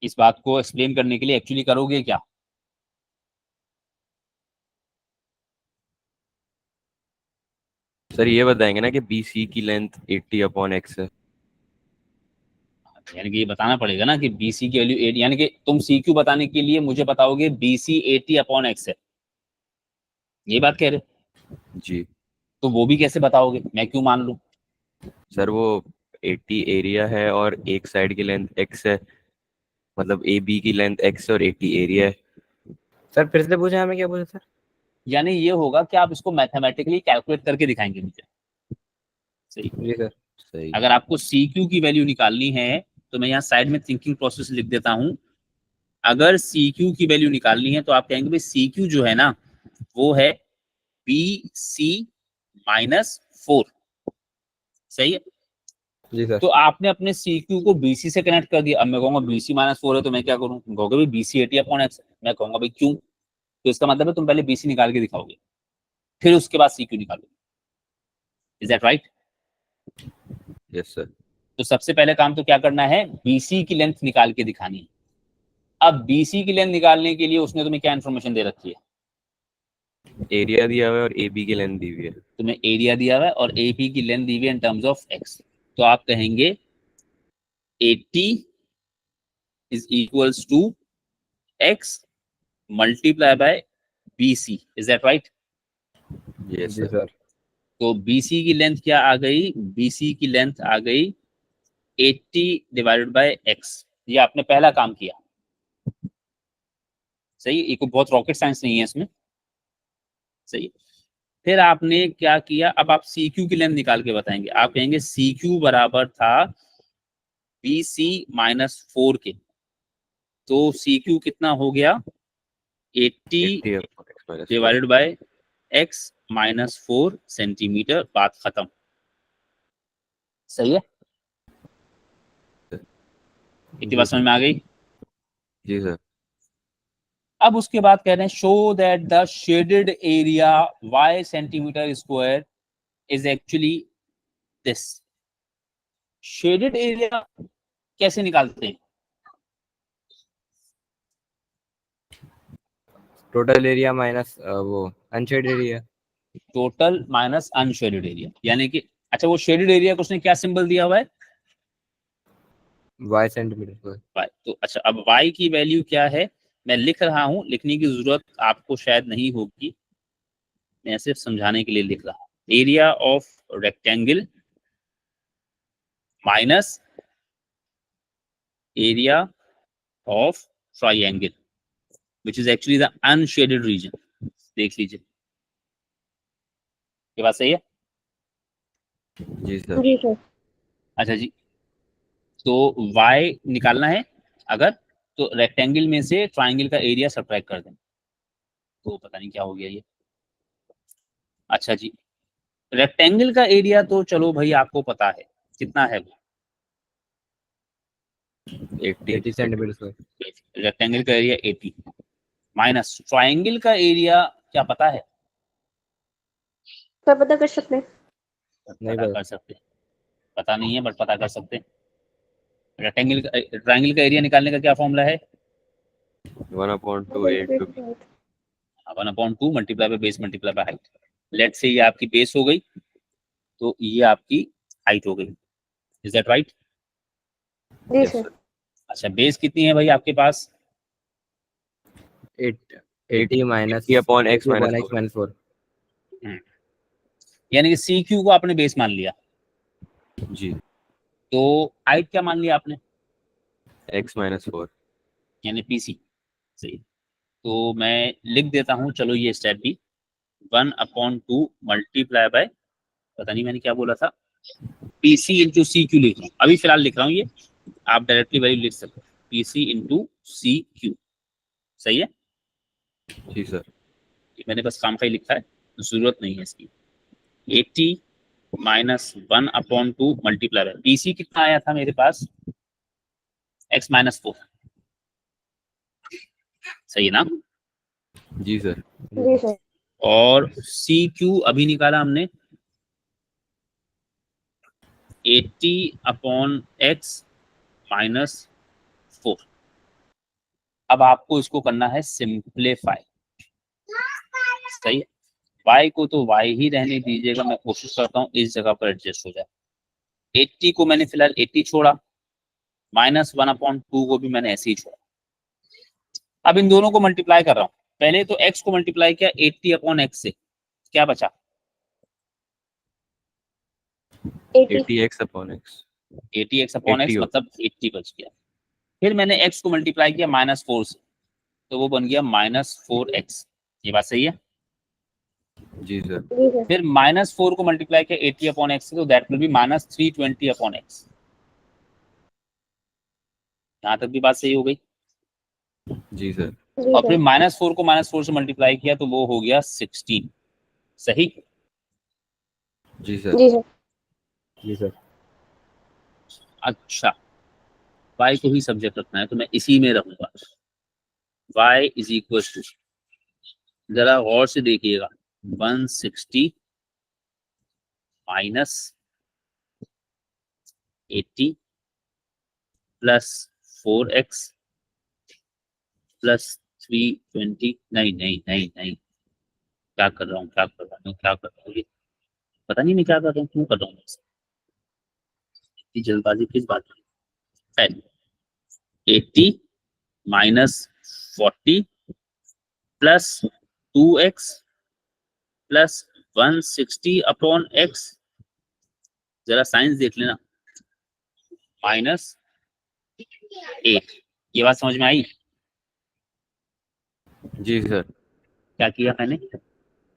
इस बात को एक्सप्लेन करने के लिए एक्चुअली करोगे क्या? सर ये बताएंगे ना कि BC की लेंथ 80/x है। यानी कि ये बताना पड़ेगा ना कि BC की वैल्यू 8, यानी कि तुम CQ बताने के लिए मुझे बताओगे BC 80/x है, ये बात कह रहे हो? जी तो वो भी कैसे बताओगे, मैं क्यों मान लूं? सर, वो 80 एरिया है और एक साइड की लेंथ x है, मतलब AB की लेंथ x है और 80 एरिया है। सर फिर से पूछे, हमें क्या पूछा सर? यानी ये होगा कि आप इसको मैथमेटिकली कैलकुलेट करके दिखाएंगे मुझे। सही। जी सर। सही। अगर आपको CQ की वैल्यू निकालनी है तो मैं यहाँ साइड में थिंकिंग प्रोसेस लिख देता हूँ। अगर CQ की वैल्यू निकालनी है तो आप कहेंगे भाई CQ जो है ना वो है BC माइनस 4। सही है? जी सर। तो आपने अपने CQ को BC से कनेक्ट कर दिया। अब मैं कहूंगा BC माइनस 4 है तो मैं क्या करूँ? कहोगे भाई BC 80/x। मैं कहूंगा भाई क्यों? तो इसका मतलब है तुम पहले BC निकाल के दिखाओगे, फिर उसके बाद CQ निकालोगे। Is that right? Yes sir. तो सबसे पहले काम तो क्या करना है, BC की लेंथ निकाल के दिखानी है। अब BC की लेंथ निकालने के लिए उसने तुम्हें क्या इन्फॉर्मेशन दे रखी है? एरिया दिया हुआ है और AB की लेंथ दी हुई है। तुम्हें एरिया दिया हुआ है और AP की लेंथ दी हुई है इन टर्म्स ऑफ x। तो आप कहेंगे 80 is equals to x multiply by BC। Is that right? Yes जी सर। सर। तो BC की लेंथ क्या आ गई? BC की लेंथ आ गई 80 डिवाइडेड बाय x। ये आपने पहला काम किया। सही, ये कोई बहुत रॉकेट साइंस नहीं है इसमें। सही। फिर आपने क्या किया, अब आप CQ की लेंथ निकाल के बताएंगे। आप कहेंगे CQ बराबर था BC माइनस 4 के। तो CQ कितना हो गया? 80 80/x minus 4। Divided by x minus 4 centimetre. बात खत्म। सही है? इतनी बात समझ में आ गई? जी सर। अब उसके बाद कह रहे हैं show that the shaded area y centimetre square is actually this. Shaded area कैसे निकालते हैं? टोटल एरिया माइनस वो unshielded area. Total minus unshielded area, यानी कि अच्छा वो शेडेड एरिया को उसने क्या सिंबल दिया हुआ है? y centimetre square. y। तो अच्छा, अब y की वैल्यू क्या है? मैं लिख रहा हूं, लिखने की जरूरत आपको शायद नहीं होगी। मैं सिर्फ समझाने के लिए लिख रहा हूँ। Area of rectangle minus area of triangle which is actually the unshaded region. देख लीजिए, ये बात सही है? जी सर। जी सर। अच्छा जी, तो y निकालना है अगर, तो रेक्टेंगल में से ट्राइंगल का एरिया सब्ट्रैक्ट कर दें। तो पता नहीं क्या हो गया ये। अच्छा जी, रेक्टेंगल का एरिया तो चलो भाई आपको पता है कितना है वो, 80 सेंटीमीटर स्क्वायर। रेक्टेंगल का एरिया 80 माइनस ट्राइंगल का एरिया क्या पता है? सर पता कर सकते हैं? नहीं पता पता। कर सकते हैं, पता नहीं है बट पता कर सकते हैं। रेक्टेंगल का ट्राइंगल का एरिया निकालने का क्या फॉर्मूला है? 1/2 8 to b। 1/2 multiply by base multiply by height. Let say ये आपकी बेस हो गई, तो ये आपकी हाइट हो गई। Is that right? जी यस सर। सर। अच्छा, बेस कितनी है भाई आपके पास? 80 माइनस 80/x -4। यानी कि सी क्यू को आपने बेस मान लिया, जी। तो हाइट क्या मान लिया आपने? x - 4। यानी पीसी। सही, तो मैं लिख देता हूँ, चलो ये स्टेप भी 1/2 मल्टीप्लाई बाय, पता नहीं मैंने क्या बोला था, पीसी इंटू सी क्यू लिख रहा हूँ, अभी फिलहाल लिख रहा हूँ ये, आप डायरेक्टली वैल्यू लिख सकते हो, पीसी इंटू सी क्यू। सही है? जी सर। मैंने बस काम का ही लिखा है, जरूरत नहीं है इसकी। 80 माइनस 1/2 मल्टीप्लाई बाय पीसी कितना आया था मेरे पास? x - 4। सही है ना? जी सर। जी सर। और सी क्यू अभी निकाला हमने 80/x - 4। अब आपको इसको करना है सिंप्लीफाई। सही है? y को तो y ही रहने दीजिएगा, मैं कोशिश करता हूँ इस जगह पर एडजस्ट हो जाए। 80 को मैंने फिलहाल 80 छोड़ा, -1/2 को भी मैंने ऐसे ही छोड़ा। अब इन दोनों को मल्टीप्लाई कर रहा हूँ। पहले तो x को मल्टीप्लाई किया 80/x से, क्या बचा? 80x/x। 80x/x मतलब 80 बच गया। फिर मैंने x को मल्टीप्लाई किया -4 से, तो वो बन गया -4x। ये बात सही है? जी सर। जी सर। फिर -4 को मल्टीप्लाई किया 80/x से, तो दैट विल बी -320/x। यहाँ तक भी बात सही हो गई। जी सर। जी और फिर सर। -4 को -4 से मल्टीप्लाई किया, तो वो हो गया 16। सही? जी सर। जी सर। जी सर। अच्छा, y को ही सब्जेक्ट रखना है, तो मैं इसी में रहूंगा। y इज इक्वल टू, जरा गौर से देखिएगा, 160 माइनस 80 प्लस 4x प्लस 320। नहीं नहीं नहीं नहीं, क्या कर रहा हूँ, क्या कर रहा हूँ, क्या कर रहा हूँ, ये पता नहीं मैं क्या कर रहा हूँ, क्यों कर रहा हूँ इतनी जल्दबाजी किस बात की? 80 minus 40 plus 2x plus 160/x, जरा साइंस देख लेना, -8। ये बात समझ में आई? जी सर। क्या किया मैंने?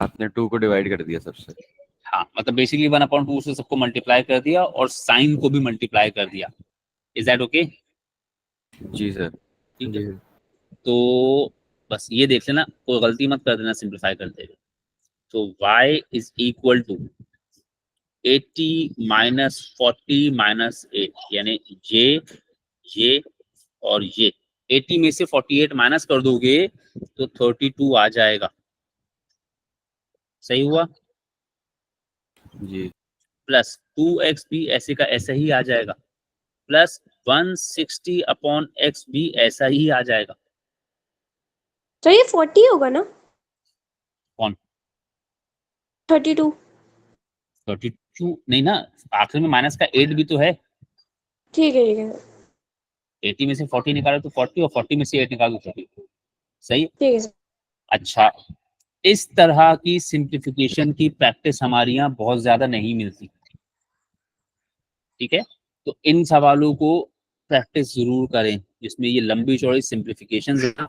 आपने 2 को डिवाइड कर दिया सबसे। हाँ, मतलब बेसिकली 1/2 से सबको मल्टीप्लाई कर दिया और साइन को भी मल्टीप्लाई कर दिया। Is that okay? जी सर। ठीक जी है, सर। तो बस ये देख लेना, कोई गलती मत कर देना सिंप्लीफाई करते हुए। तो y is equal to 80 minus 40 minus 8, यानी ये और ये 80 में से 48 माइनस कर दोगे तो 32 आ जाएगा। सही हुआ? जी। प्लस 2x भी ऐसे का ऐसा ही आ जाएगा, प्लस 160/x भी ऐसा ही आ जाएगा। तो ये 40 होगा ना? कौन? 32। 32 नहीं ना, आखिर में माइनस का 8 भी तो है। ठीक है ठीक है 80 में से 40 निकालो तो 40, और 40 में से 8 निकालो तो 32। सही है? ठीक है सर। अच्छा, इस तरह की सिंप्लीफिकेशन की प्रैक्टिस हमारे यहाँ बहुत ज्यादा नहीं मिलती, ठीक है। तो इन सवालों को प्रैक्टिस जरूर करें जिसमें ये लंबी चौड़ी सिंप्लीफिकेशंस है ना।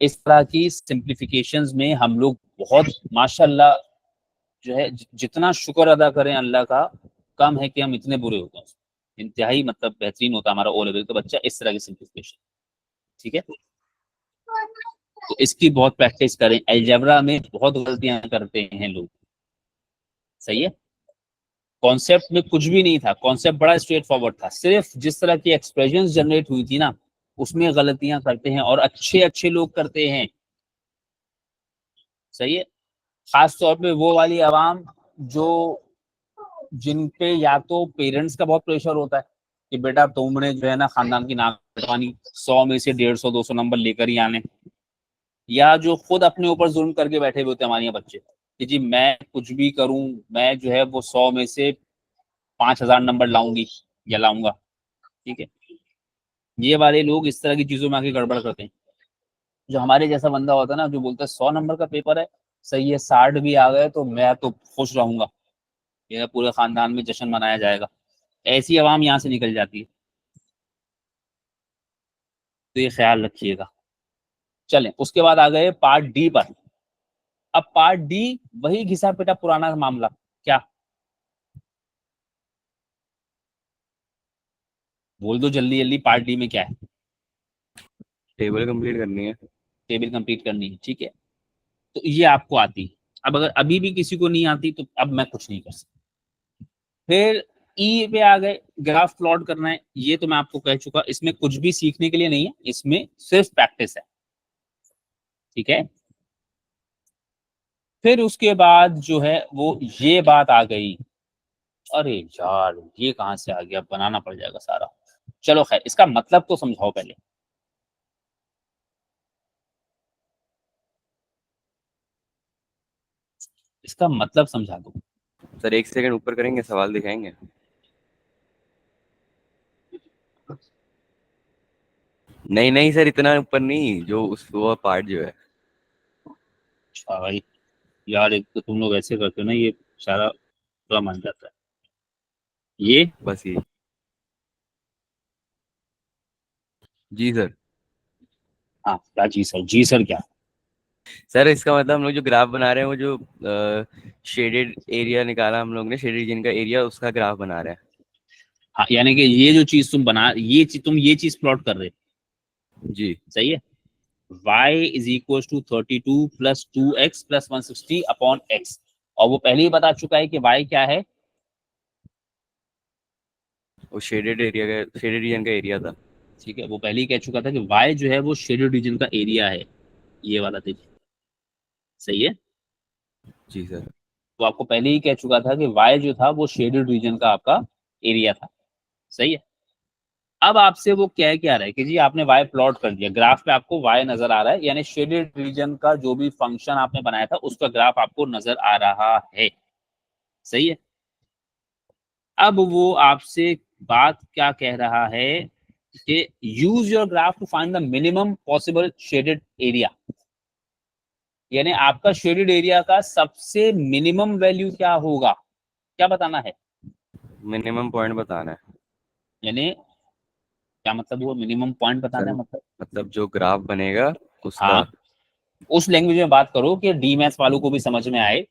इस तरह की सिंप्लीफिकेशंस में हम लोग बहुत माशाल्लाह जो है जितना शुक्र अदा करें अल्लाह का कम है कि हम इतने बुरे होते हैं। इंतहाई मतलब बेहतरीन होता है हमारा ओ लेवल का बच्चा इस तरह की सिंप्लीफिकेशन, ठीक है। तो इसकी बहुत प्रैक्टिस करें। अलजेब्रा में बहुत गलतियां करते हैं लोग, सही है। कॉन्सेप्ट में कुछ भी नहीं था, कॉन्सेप्ट बड़ा स्ट्रेट फॉरवर्ड था, सिर्फ जिस तरह की एक्सप्रेशंस जनरेट हुई थी ना उसमें गलतियां करते हैं और अच्छे अच्छे लोग करते हैं, सही है। खास तौर पे वो वाली आवाम जो जिन पे या तो पेरेंट्स का बहुत प्रेशर होता है कि बेटा तुमने जो है ना खानदान की नाक कटवानी, 100 में से 150 200 नंबर लेकर ही आने, या जो खुद अपने ऊपर जुल्म करके बैठे हुए होते हैं हमारे यहाँ बच्चे कि जी मैं कुछ भी करूं, मैं जो है वो 100 में से 5000 नंबर लाऊंगी या लाऊंगा, ठीक है। ये वाले लोग इस तरह की चीजों में आके गड़बड़ करते हैं। जो हमारे जैसा बंदा होता है ना जो बोलता है 100 नंबर का पेपर है, सही है, 60 भी आ गए तो मैं तो खुश रहूंगा, मेरा पूरे खानदान में जश्न मनाया जाएगा, ऐसी आवाम यहाँ से निकल जाती है। तो ये ख्याल रखिएगा। चलें उसके बाद आ गए पार्ट डी पर। अब पार्ट डी वही घिसा पिटा पुराना मामला, क्या बोल दो जल्दी जल्दी, पार्ट डी में क्या है? टेबल कंप्लीट करनी है। टेबल कंप्लीट करनी है, ठीक है। तो ये आपको आती है। अब अगर अभी भी किसी को नहीं आती तो अब मैं कुछ नहीं कर सकता। फिर ई पे आ गए, ग्राफ प्लॉट करना है। ये तो मैं आपको कह चुका, इसमें कुछ भी सीखने के लिए नहीं है, इसमें सिर्फ प्रैक्टिस है, ठीक है। फिर उसके बाद जो है वो ये बात आ गई, अरे यार ये कहां से आ गया, बनाना पड़ जाएगा सारा। चलो खैर इसका मतलब तो समझाओ पहले। इसका मतलब समझा दो। सर 1 सेकंड ऊपर करेंगे, सवाल दिखाएंगे। नहीं नहीं सर, इतना ऊपर नहीं, जो उस वो पार्ट जो है। अच्छा भाई, यार एक तो तुम लोग ऐसे करते हो ना, ये सारा पूरा मान जाता है ये। बस ये। जी सर। हाँ क्या जी सर, जी सर क्या? सर इसका मतलब हम लोग जो ग्राफ बना रहे हैं वो जो शेडेड एरिया निकाला हम लोग ने, शेडेड रीजन का एरिया, उसका ग्राफ बना रहे हैं। हाँ यानी कि ये जो चीज तुम बना तुम ये चीज प्लॉट कर रहे हो, जी सही है। y is equal to 32 plus 2x plus 160 upon x, और वो पहले ही बता चुका है कि y क्या है, वो शेडेड एरिया का, शेडेड रीजन का एरिया था। ठीक है। वो पहले ही कह चुका था कि y जो है वो शेडेड रीजन का एरिया है, ये वाला देखिए, सही है। जी सर। वो आपको पहले ही कह चुका था कि y जो था वो शेडेड रीजन का आपका एरिया था, सही है। अब आपसे वो कह रहा है कि जी आपने y प्लॉट कर दिया, ग्राफ पे आपको y नजर आ रहा है, यानी शेडेड रीजन का जो भी फंक्शन आपने बनाया था उसका ग्राफ आपको नजर आ रहा है, सही है। अब वो आपसे बात क्या कह रहा है कि use your graph to find the minimum possible shaded area, यानी आपका शेडेड एरिया का सबसे मिनिमम वैल्यू क्या होगा, क्या बताना है। मिनिमम पॉइंट बताना है। यानी क्या मतलब हुआ, मिनिमम पॉइंट बताना सर है मतलब? मतलब जो ग्राफ बनेगा उसका। हाँ उस लैंग्वेज में बात करो कि डी मैथ्स वालों को भी समझ में आए।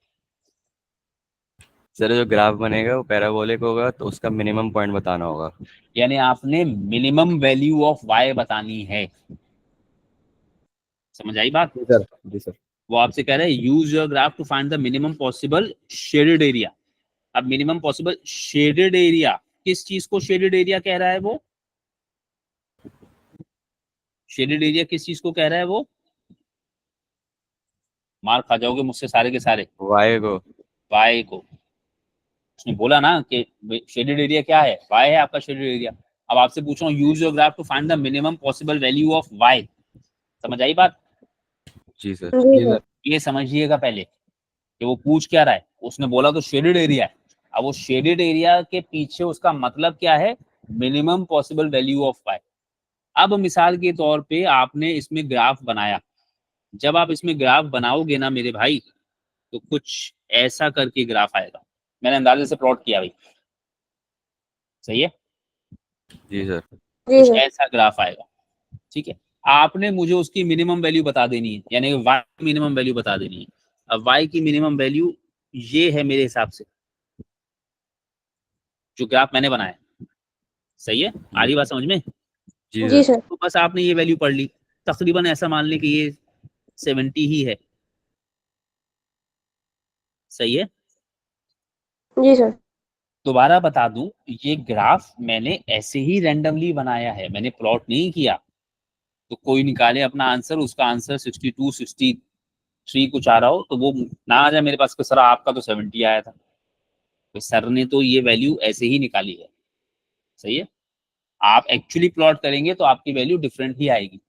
सर जो ग्राफ बनेगा वो पैराबोलिक होगा, तो उसका मिनिमम पॉइंट बताना होगा। यानी आपने मिनिमम वैल्यू ऑफ y बतानी है, समझ आई बात? जी सर, जी सर। वो आपसे कह रहे हैं use your graph to find the minimum possible shaded area. अब मिनिमम पॉसिबल शेडेड एरिया, किस चीज को शेडेड एरिया कह रहा है वो? शेडेड एरिया किस चीज को कह रहा है वो? मार खा जाओगे मुझसे सारे के सारे। वाई को। y को। उसने बोला ना कि शेडेड एरिया क्या है, y है आपका शेडेड एरिया। अब आपसे पूछ रहा हूँ use your graph to find the minimum possible value of y, समझ आई बात? जी सर। जी जी सर। सर। ये समझिएगा पहले कि वो पूछ क्या रहा है। उसने बोला तो शेडेड एरिया है, अब वो शेडेड एरिया के पीछे उसका मतलब क्या है, minimum possible value of y। अब मिसाल के तौर पे आपने इसमें ग्राफ बनाया, जब आप इसमें ग्राफ बनाओगे ना मेरे भाई, तो कुछ ऐसा करके ग्राफ आएगा। मैंने अंदाजे से प्लॉट किया भाई, सही है? जी सर। जी कुछ सर। ऐसा ग्राफ आएगा, ठीक है। आपने मुझे उसकी मिनिमम वैल्यू बता देनी है, यानी y की मिनिमम वैल्यू बता देनी है। अब y की मिनिमम वैल्यू ये है मेरे हिसाब से, जो ग्राफ मैंने बनाया, सही है? आ रही बात समझ में? जी जी सर। सर। तो बस आपने ये वैल्यू पढ़ ली, तकरीबन ऐसा मान ली कि ये 70 ही है, सही है? जी सर। दोबारा बता दूं, ये ग्राफ मैंने ऐसे ही रैंडमली बनाया है, मैंने प्लॉट नहीं किया। तो कोई निकाले अपना आंसर, उसका आंसर 62 63 कुछ आ रहा हो तो वो ना आ जाए मेरे पास कि सर आपका तो 70 आया था। तो सर ने तो ये वैल्यू ऐसे ही निकाली है, सही है? आप एक्चुअली प्लॉट करेंगे तो आपकी वैल्यू डिफरेंट ही आएगी।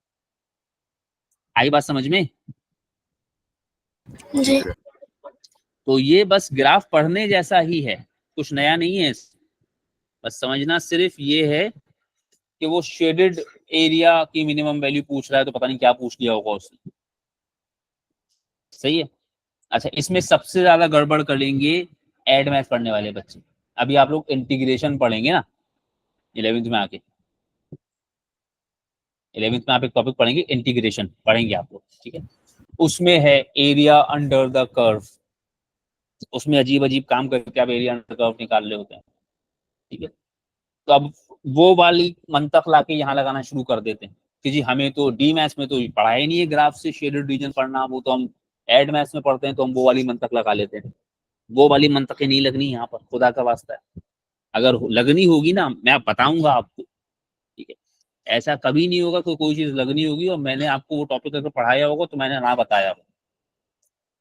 आई बात समझ में? जी। तो ये बस ग्राफ पढ़ने जैसा ही है, कुछ नया नहीं है। बस समझना सिर्फ ये है कि वो शेडेड एरिया की मिनिमम वैल्यू पूछ रहा है, तो पता नहीं क्या पूछ लिया होगा उसने, सही है? अच्छा, इसमें सबसे ज्यादा गड़बड़ करेंगे एड मैथ पढ़ने वाले बच्चे। अभी आप लोग इंटीग्रेशन पढ़ेंगे ना 11th में आके, 11th में आप एक टॉपिक पढ़ेंगे, इंटीग्रेशन पढ़ेंगे आप लोग, ठीक है? उसमें है एरिया अंडर द कर्व। उसमें अजीब अजीब काम करके आप एरिया अंडर कर्व निकाल रहे होते हैं, ठीक है? तो अब वो वाली मंतक लाके यहाँ लगाना शुरू कर देते हैं कि जी हमें तो डी मैथ्स में तो पढ़ा ही नहीं है ग्राफ से शेडेड रीजन पढ़ना, वो तो हम एड मैथ्स में पढ़ते हैं, तो हम वो वाली मंतक लगा लेते हैं। वो वाली मंतकें नहीं लगनी यहाँ पर, खुदा का वास्ता है। अगर लगनी होगी ना, मैं बताऊंगा आपको, ठीक है? ऐसा कभी नहीं होगा कि कोई चीज लगनी होगी और मैंने आपको वो टॉपिक अगर पढ़ाया होगा तो मैंने ना बताया होगा।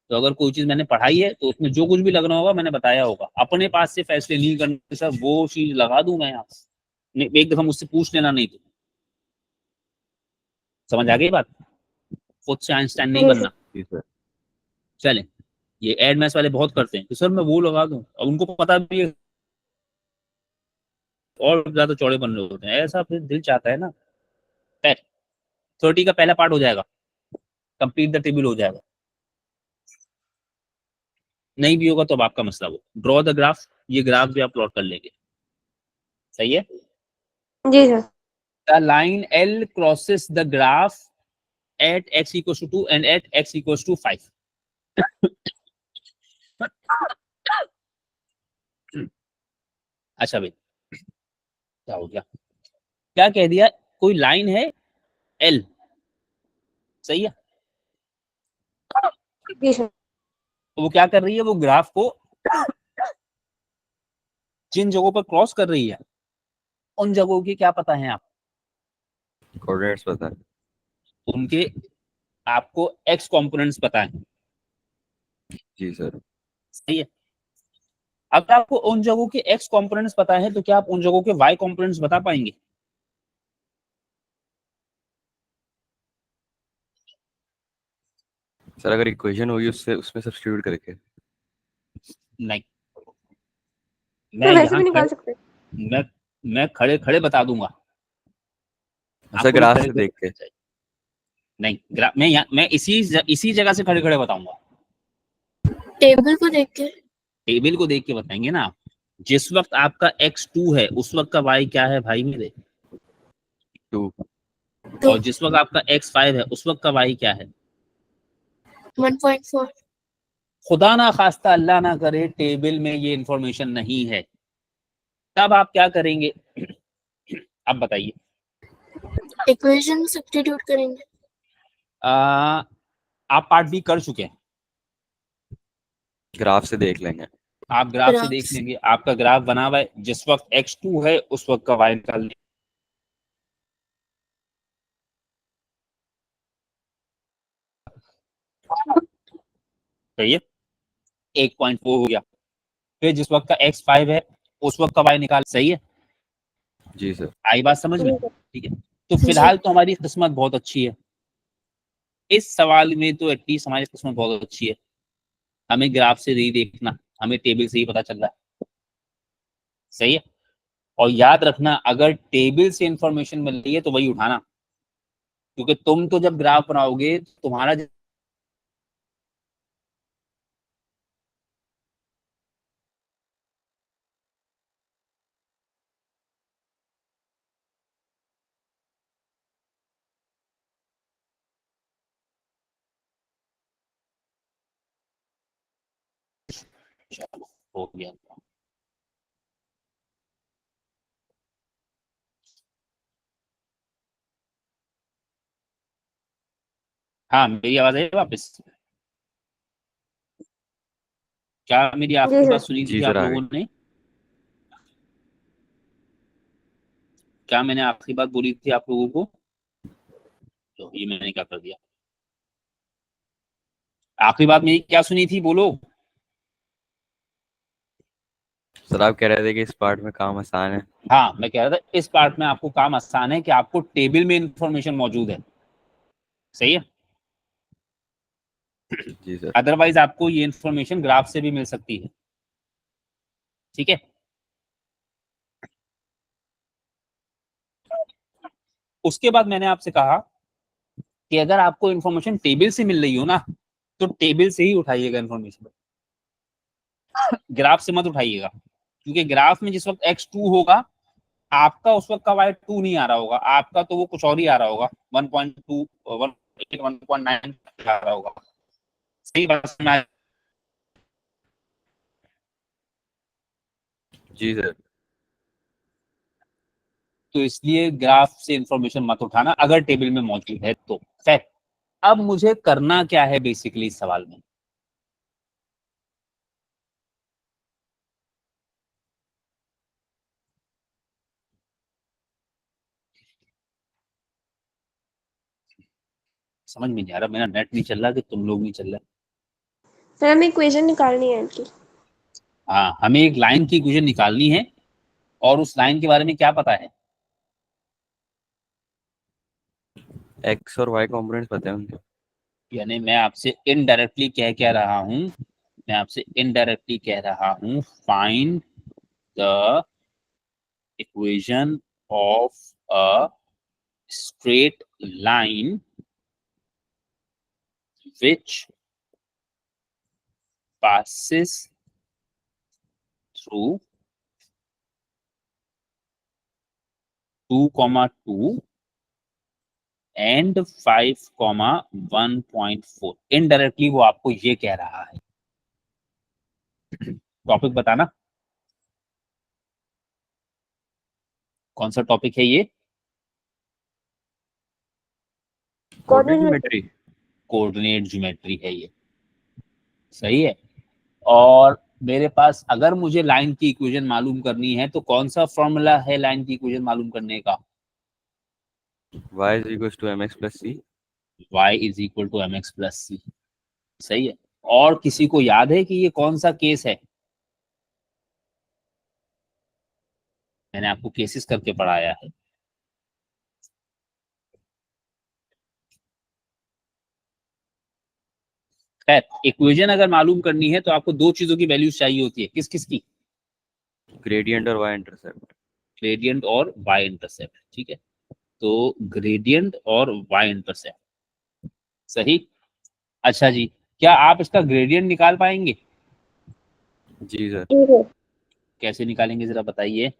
तो अगर कोई चीज मैंने पढ़ाई है तो उसमें जो कुछ भी लगना होगा मैंने बताया होगा। अपने पास से फैसले नहीं करने, सर वो चीज लगा दूं मैं यहाँ, एक दफा मुझसे पूछ लेना, नहीं तो समझ आ गई बात? खुद से आइंस्टाइन नहीं जी बनना। सर। जी सर। चले, ये एड मैथ्स वाले बहुत करते हैं कि सर मैं वो लगा दूं, अब उनको पता भी है और ज्यादा चौड़े बन रहे होते हैं। ऐसा फिर दिल चाहता है ना। 30 का पहला पार्ट हो जाएगा, कंप्लीट द टेबल हो जाएगा। नहीं भी होगा तो अब आपका मसला, वो ड्रॉ द ग्राफ, ये ग्राफ भी आप प्लॉट कर लेंगे, सही है? जी sir. The line L crosses the graph at x equals to 2 and at x equals to 5। अच्छा भाई, क्या हो गया? क्या कह दिया? कोई लाइन है एल, सही है? जी सर। तो वो क्या कर रही है? वो ग्राफ को जिन जगहों पर क्रॉस कर रही है उन जगहों की क्या पता है आप? कोऑर्डिनेट्स पता है। उनके आपको एक्स कंपोनेंट्स पता है, जी सर। सही है? अगर आपको उन जगहों के एक्स कंपोनेंट्स पता है तो क्या आप उन जगहों के वाई कंपोनेंट्स बता पाएंगे? सर अगर इक्वेशन होगी उससे उसमें सब्स्टिट्यूट करके। नहीं, तो मैं वैसे यहाँ भी निकाल सकते हैं। मैं खड़े खड़े बता दूंगा। सर आपको भी ग्राफ खड़े से खड़े देख के। बताना चाहिए। नहीं, मैं इसी जगह से खड़े खड़े बताऊंगा। टेबल को देख के। टेबल को देख के बताएंगे ना। जिस वक्त आपका x2 है उस वक्त का y क्या है भाई मेरे? 2। और जिस वक्त आपका x5 है उस वक्त का y क्या है? 1.4। खुदा ना खास्ता, अल्लाह ना करे, टेबल में ये इंफॉर्मेशन नहीं है, तब आप क्या करेंगे? अब बताइए। इक्वेशन में सब्स्टिट्यूट करेंगे। आप पार्ट बी कर चुके हैं, ग्राफ से देख लेंगे। आप ग्राफ से देख लेंगे। आपका ग्राफ बना हुआ है, जिस वक्त x2 है उस वक्त का y निकाल लेंगे, सही है? 1.4 हो गया। फिर जिस वक्त का x5 है उस वक्त का y निकाल, सही है? जी सर। आई बात समझ में? ठीक है, तो जी। फिलहाल तो हमारी किस्मत बहुत अच्छी है, इस सवाल में तो एटलीस्ट हमारी किस्मत बहुत अच्छी है। हमें ग्राफ से नहीं देखना, हमें टेबल से ही पता चल रहा है, सही है? और याद रखना, अगर टेबल से इंफॉर्मेशन मिल रही है तो वही उठाना, क्योंकि तुम तो जब ग्राफ बनाओगे तुम्हारा चलो हो गया। हाँ मेरी आवाज आई वापस? क्या मेरी जी आखिरी सर। बात सुनी जी थी सर, आप आ लोगों गई। ने? क्या मैंने आखिरी बात बोली थी आप लोगों को? तो ये मैंने क्या कर दिया? आखिरी बात मेरी क्या सुनी थी, बोलो। सर आप कह रहे थे कि इस पार्ट में काम आसान है। हाँ मैं कह रहा था इस पार्ट में आपको काम आसान है कि आपको टेबल में इंफॉर्मेशन मौजूद है। सही है। जी सर। अदरवाइज आपको ये इंफॉर्मेशन ग्राफ से भी मिल सकती है। ठीक है। उसके बाद मैंने आपसे कहा कि अगर आपको इंफॉर्मेशन टेबल से मिल रही हो ना तो टेबल से ही उठाइएगा इंफॉर्मेशन, ग्राफ से मत उठाइएगा। क्योंकि ग्राफ में जिस वक्त x2 होगा आपका उस वक्त का y2 नहीं आ रहा होगा, आपका तो वो कुछ और ही आ रहा होगा, 1.2 1.9 आ रहा होगा। सही बात समझ में आया? जी सर। तो इसलिए ग्राफ से इंफॉर्मेशन मत उठाना अगर टेबल में मौजूद है तो। खैर अब मुझे करना क्या है बेसिकली इस सवाल में? समझ में नहीं आ रहा, मेरा नेट नहीं चल रहा कि तुम लोग नहीं चल रहा? सर हमें इक्वेशन निकालनी है इनकी। हाँ हमें एक लाइन की इक्वेशन निकालनी है और उस लाइन के बारे में क्या पता है? एक्स और वाई कंपोनेंट्स पता है उनके। यानी मैं आपसे इनडायरेक्टली क्या रहा हूं, मैं आपसे इनडायरेक्टली कह रहा हूं find the equation of a straight line which passes through 2,2 and 5,1.4। Indirectly वो आपको ये कह रहा है। टॉपिक बताना कौन सा टॉपिक है ये? Coordinate geometry. कोऑर्डिनेट ज्योमेट्री है ये। सही है। और मेरे पास अगर मुझे लाइन की इक्वेशन मालूम करनी है तो कौन सा फॉर्मूला है लाइन की इक्वेशन मालूम करने का? y is equal to mx plus c। y is equal to mx plus C. सही है। और किसी को याद है कि ये कौन सा केस है? मैंने आपको केसेस करके पढ़ाया है। खैर इक्वेशन अगर मालूम करनी है तो आपको दो चीजों की वैल्यूज चाहिए होती है। किस किस की? ग्रेडियंट और y इंटरसेप्ट। ग्रेडियंट और y इंटरसेप्ट। ठीक है। तो ग्रेडियंट और y इंटरसेप्ट। सही। अच्छा जी, क्या आप इसका ग्रेडियंट निकाल पाएंगे? जी सर। कैसे निकालेंगे जरा बताइए।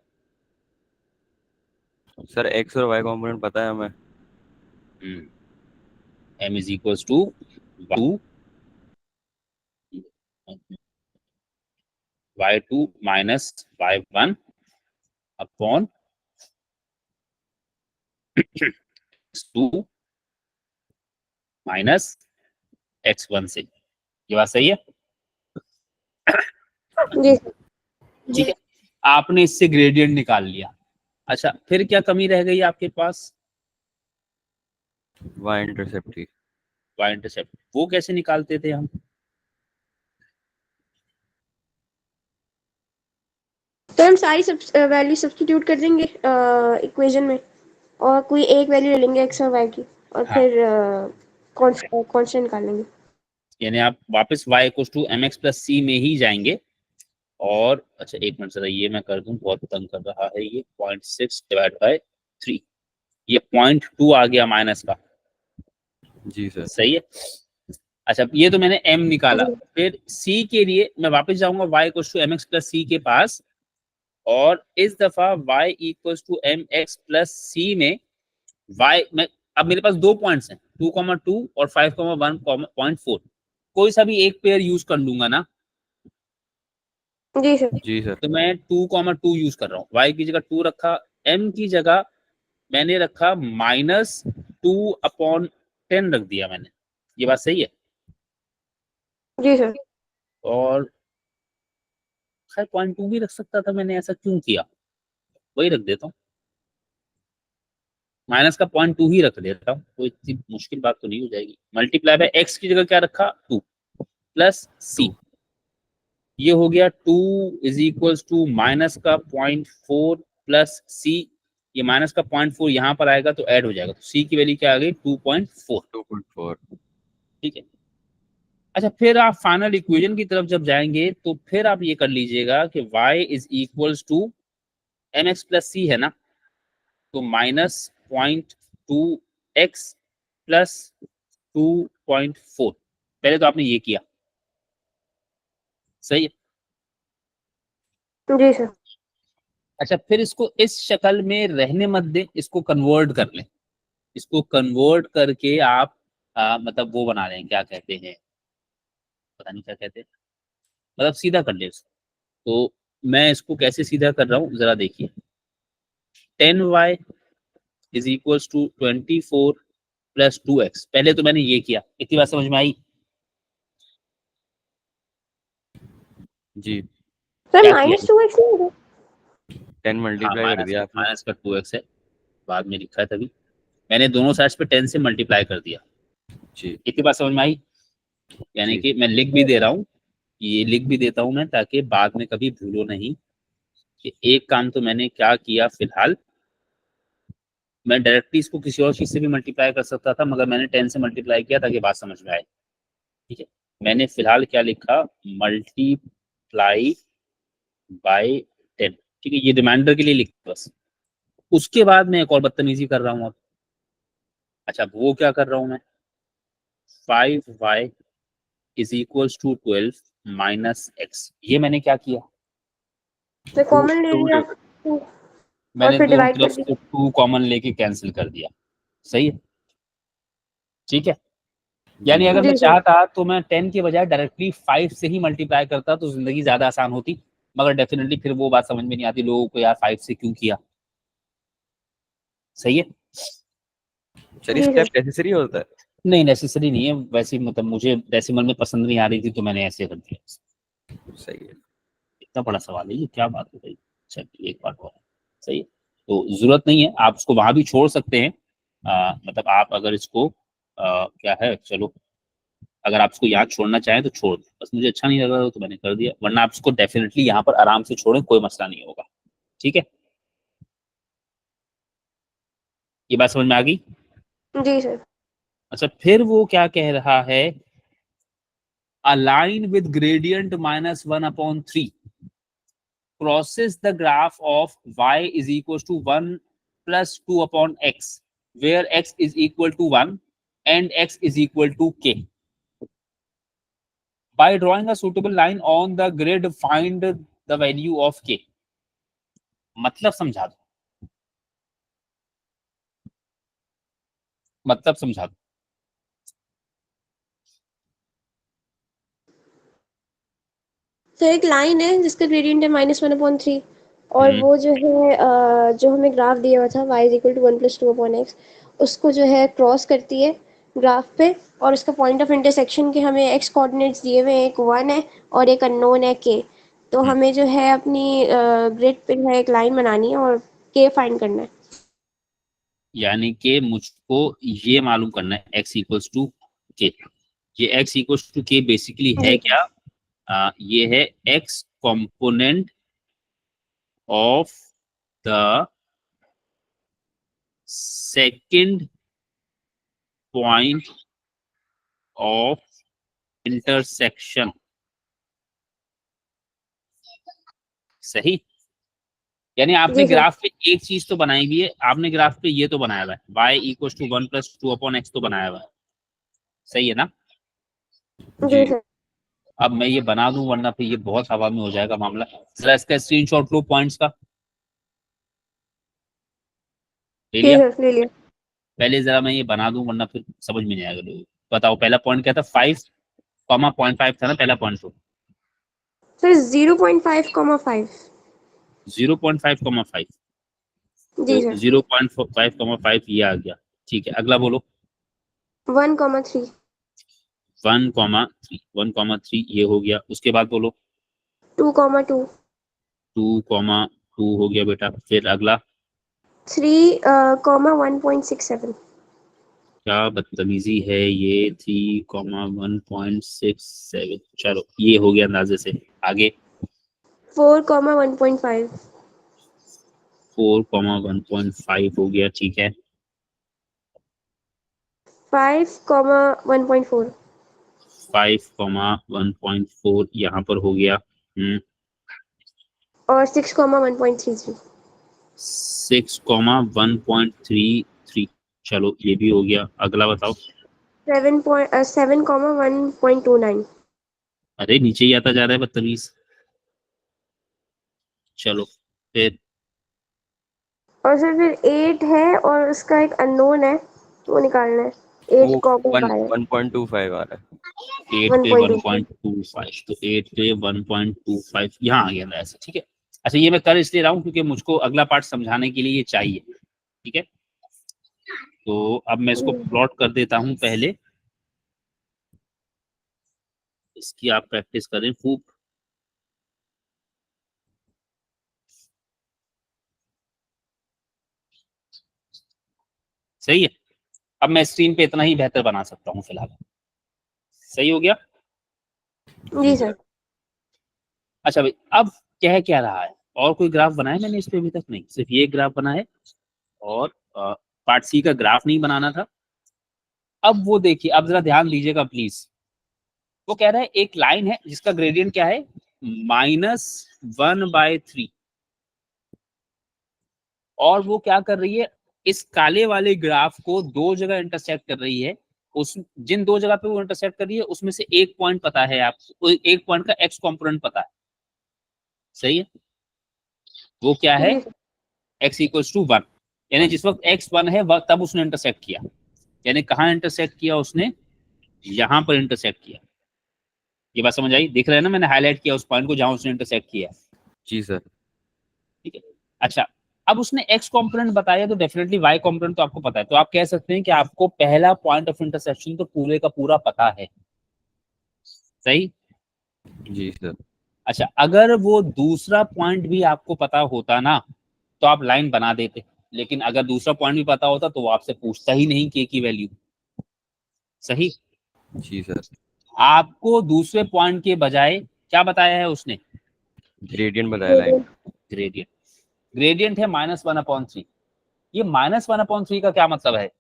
सर x और y कंपोनेंट पता है हमें। m is equal to 2 y2 minus y1 upon 2 minus x1 से। ये बात सही है? जी ठीक है। आपने इससे ग्रेडियंट निकाल लिया। अच्छा फिर क्या कमी रह गई आपके पास? y इंटरसेप्ट की। y intercept. वो कैसे निकालते थे हम? तो हम सारी वैल्यू सब्स्टिट्यूट कर देंगे इक्वेशन में और कोई एक वैल्यू ले लेंगे एक्स और वाई की और हाँ। फिर कांस्टेंट निकाल लेंगे। यानी आप वापस y equal to M X plus C में ही जाएंगे। और अच्छा एक मिनट जरा ये मैं कर दूं, बहुत तंग कर रहा है ये। 0.6 डिवाइड बाय 3, ये 0.2 आ गया माइनस का। जी सर। सही है। अच्छा ये तो मैंने m निकाला। जी। फिर c के लिए मैं वापस जाऊंगा y equal to M X plus C के पास, और इस दफा y equal to M X plus C में y में अब मेरे पास दो पॉइंट्स हैं 2,2 और 5,1.4। कोई सा भी एक पेयर यूज कर लूंगा ना। जी सर। जी सर। तो मैं 2,2 यूज कर रहा हूँ, y की जगह 2 रखा, m की जगह मैंने रखा -2/10 रख दिया मैंने। ये बात सही है? जी सर। और खैर 0.2 भी रख सकता था मैंने, ऐसा क्यों किया? वही रख देता हूँ, माइनस का 0.2 ही रख देता हूँ, कोई इतनी मुश्किल बात तो नहीं हो जाएगी। मल्टीप्लाई बाय x की जगह क्या रखा? 2 प्लस c। 2। ये हो गया 2 इज इक्वल्स टू माइनस का 0.4 प्लस c। ये माइनस का 0.4 यहाँ पर आएगा तो ऐड हो जाएगा, तो c की वैल्यू क्या आ गई? 2.4। 2.4। ठीक है। अच्छा, फिर आप फाइनल इक्वेशन की तरफ जब जाएंगे तो फिर आप ये कर लीजिएगा कि y is equals to mx plus c है ना, तो -0.2x प्लस 2.4। पहले तो आपने ये किया, सही है? जी सर। अच्छा, फिर इसको इस शक्ल में रहने मत दें, इसको कन्वर्ट कर लें। इसको कन्वर्ट करके आप मतलब वो बना लें, क्या कहते हैं, पता नहीं क्या कहते हैं, मतलब सीधा कर लें इसको। तो मैं इसको कैसे सीधा कर रहा हूँ जरा देखिए। 10y is equals to 24 plus 2x। पहले तो मैंने ये किया, इतनी बात समझ में आई? जी। सर क्या किया? -2x नहीं होगा? 10 हाँ, मल्टीप्लाई कर माइनस दिया आपने। माइनस का 2x है, बाद में लिखा है तभी मैंने दोनों साइड्स पे 10 से मल्टीप्लाई कर दिया। जी। इतनी बात समझ में आई? यानी जी। कि मैं लिख भी दे रहा हूँ, ये लिख भी देता हूँ मैं, ताकि बाद में कभी भूलो नहीं कि एक काम तो मैंने क्या किया। फिलहाल मैं डायरेक्टली इसको किसी और चीज से भी मल्टीप्लाई कर सकता था, मगर मैंने 10 से मल्टीप्लाई किया ताकि बात समझ में आए। ठीक है, मैंने फिलहाल क्या लिखा? Multiply by 10। ठीक है, ये रिमाइंडर के लिए लिखा बस। उसके बाद मैं एक और बदतमीजी कर रहा हूँ अब। अच्छा, अब वो क्या कर रहा हूँ मैं? 5y is equals to 12 minus x। ये मैंने क्या किया? तो टू कॉमन ले टू लिया two, और मैंने फिर दोनों डिवाइड तरफ कर से दिया। 2 कॉमन लेके कैंसिल कर दिया। सही है? ठीक है। जी यानी सर। अगर मैं जी सर। चाहता तो मैं 10 के बजाय डायरेक्टली 5 से ही मल्टीप्लाई करता तो जिंदगी ज्यादा आसान होती, मगर डेफिनेटली फिर वो बात समझ में नहीं आती लोगों को, यार 5 से क्यों किया। सही है? सर ये जी स्टेप सर। नेसेसरी होता है? नहीं, नेसेसरी नहीं है वैसे, मतलब मुझे डेसिमल में पसंद नहीं आ रही थी तो मैंने ऐसे कर दिया। सही है। इतना बड़ा सवाल है ये, क्या बात हो गई? चलिए एक बात और है। सही है, तो जरूरत नहीं है, आप उसको वहां भी छोड़ सकते हैं। मतलब आप अगर इसको क्या है, चलो अगर आप इसको यहाँ छोड़ना चाहें तो छोड़ दें, बस मुझे अच्छा नहीं लग रहा तो मैंने कर दिया, वरना आप इसको डेफिनेटली यहाँ पर आराम से छोड़ें, कोई मसला नहीं होगा। ठीक है, ये बात समझ में आ गई? जी सर। अच्छा, फिर वो क्या कह रहा है? Align with gradient -1/3 crosses the graph of y is equals to 1 plus 2 upon x, where x is equal to 1 and x is equal to k. By drawing a suitable line on the grid, find the value of k. मतलब समझा दो, मतलब समझा दो। Sir एक line है जिसका gradient है -1/3, और हम्म, वो जो है जो हमें ग्राफ दिया हुआ था y is equal to 1 + 2/x, उसको जो है क्रॉस करती है ग्राफ पे, और उसका पॉइंट ऑफ इंटरसेक्शन के हमें x कोऑर्डिनेट्स दिए हुए हैं, एक 1 है और एक अननोन है k। तो हम्म। हमें जो है अपनी ग्रिड पे जो है एक लाइन बनानी है और k फाइंड करना है। यानी कि मुझको ये मालूम करना है x इक्वल्स टू के। ये x इक्वल्स टू के बेसिकली है जी क्या? ये है x component of the second point of intersection. सही? यानी आपने जी सर। ग्राफ पे एक चीज तो बनाई हुई है, आपने ग्राफ पे ये तो बनाया हुआ है y इक्वल टू 1 + 2/x तो बनाया हुआ है। सही है ना? जी जी। सर। अब मैं ये बना दूं, वरना फिर ये बहुत हवा में हो जाएगा मामला। जरा इसका स्क्रीनशॉट लो पॉइंट्स का। ले ठीक लिया? है, ले लिया। पहले जरा मैं ये बना दूं, वरना फिर समझ में नहीं आएगा लोगों को। बताओ, पहला पॉइंट क्या था? 5, 0.5 था ना पहला पॉइंट? तो सर 0.5,5 0.5,5 जी तो सर 0.5,5 ये आ गया। ठीक है, अगला बोलो। 1,3 1,3 1,3 ये हो गया। उसके बाद बोलो 2,2 2,2 हो गया बेटा। फिर अगला 3,1.67 क्या बदतमीजी है ये। 3,1.67 चलो ये हो गया अंदाजे से। आगे 4,1.5 4,1.5 हो गया। ठीक है 5,1.4 5,1.4 यहाँ पर हो गया। और 6,1.33 6,1.33 चलो ये भी हो गया। अगला बताओ। 7,1.29 अरे नीचे ही आता जा रहा है बदतमीज। चलो फिर और सर फिर 8 है और उसका एक अननोन है तो वो निकालना है। 8,5 1.25 आ रहा है। 8 पे 1.25 1.25 तो 8 पे 1.25 यहाँ आ गया था ऐसे। ठीक है। अच्छा ये मैं कर इसलिए रहा हूँ क्योंकि मुझको अगला पार्ट समझाने के लिए ये चाहिए। ठीक है तो अब मैं इसको प्लॉट कर देता हूँ पहले। इसकी आप प्रैक्टिस करें खूब। सही है। अब मैं स्क्रीन पे इतना ही बेहतर बना सकता हूँ फिलहाल। सही हो गया। जी सर अच्छा भाई अब कह क्या रहा है। और कोई ग्राफ बनाया मैंने इस पे अभी तक? नहीं, सिर्फ ये ग्राफ बना है और पार्ट सी का ग्राफ नहीं बनाना था। अब वो देखिए, अब जरा ध्यान दीजिएगा प्लीज। वो कह रहा है एक लाइन है जिसका ग्रेडियंट क्या है, -1/3 और वो क्या कर रही है, इस काले वाले ग्राफ को दो जगह इंटरसेक्ट कर रही है। उस जिन दो जगह पे वो इंटरसेक्ट कर रही है उसमें से एक पॉइंट पता है आपको, एक पॉइंट का एक्स कॉम्पोनेंट पता है। सही है। वो क्या है, जी सर x=1 यानी जिस वक्त x1 है तब उसने इंटरसेक्ट किया। यानी कहाँ इंटरसेक्ट किया उसने, यहां पर इंटरसेक्ट किया। ये बात समझ आई? दिख रहा है ना, मैंने हाईलाइट किया उस पॉइंट को जहां उसने इंटरसेक्ट किया। जी सर। ठीक है। अच्छा अब उसने x कॉम्पोनेंट बताया तो डेफिनेटली y कॉम्पोनेंट तो आपको पता है, तो आप कह सकते हैं कि आपको पहला पॉइंट ऑफ इंटरसेक्शन तो पूरे का पूरा पता है। सही। जी सर। अच्छा अगर वो दूसरा पॉइंट भी आपको पता होता ना तो आप लाइन बना देते, लेकिन अगर दूसरा पॉइंट भी पता होता तो वो आपसे पूछता ही नहीं k की वैल्यू। सही। जी सर। आपको दूसरे पॉइंट के बजाय क्या बताया है उसने, ग्रेडियंट बताया लाइन। ग्रेडियंट। ग्रेडियंट है -1/3। ये -1/3 का क्या मतलब है?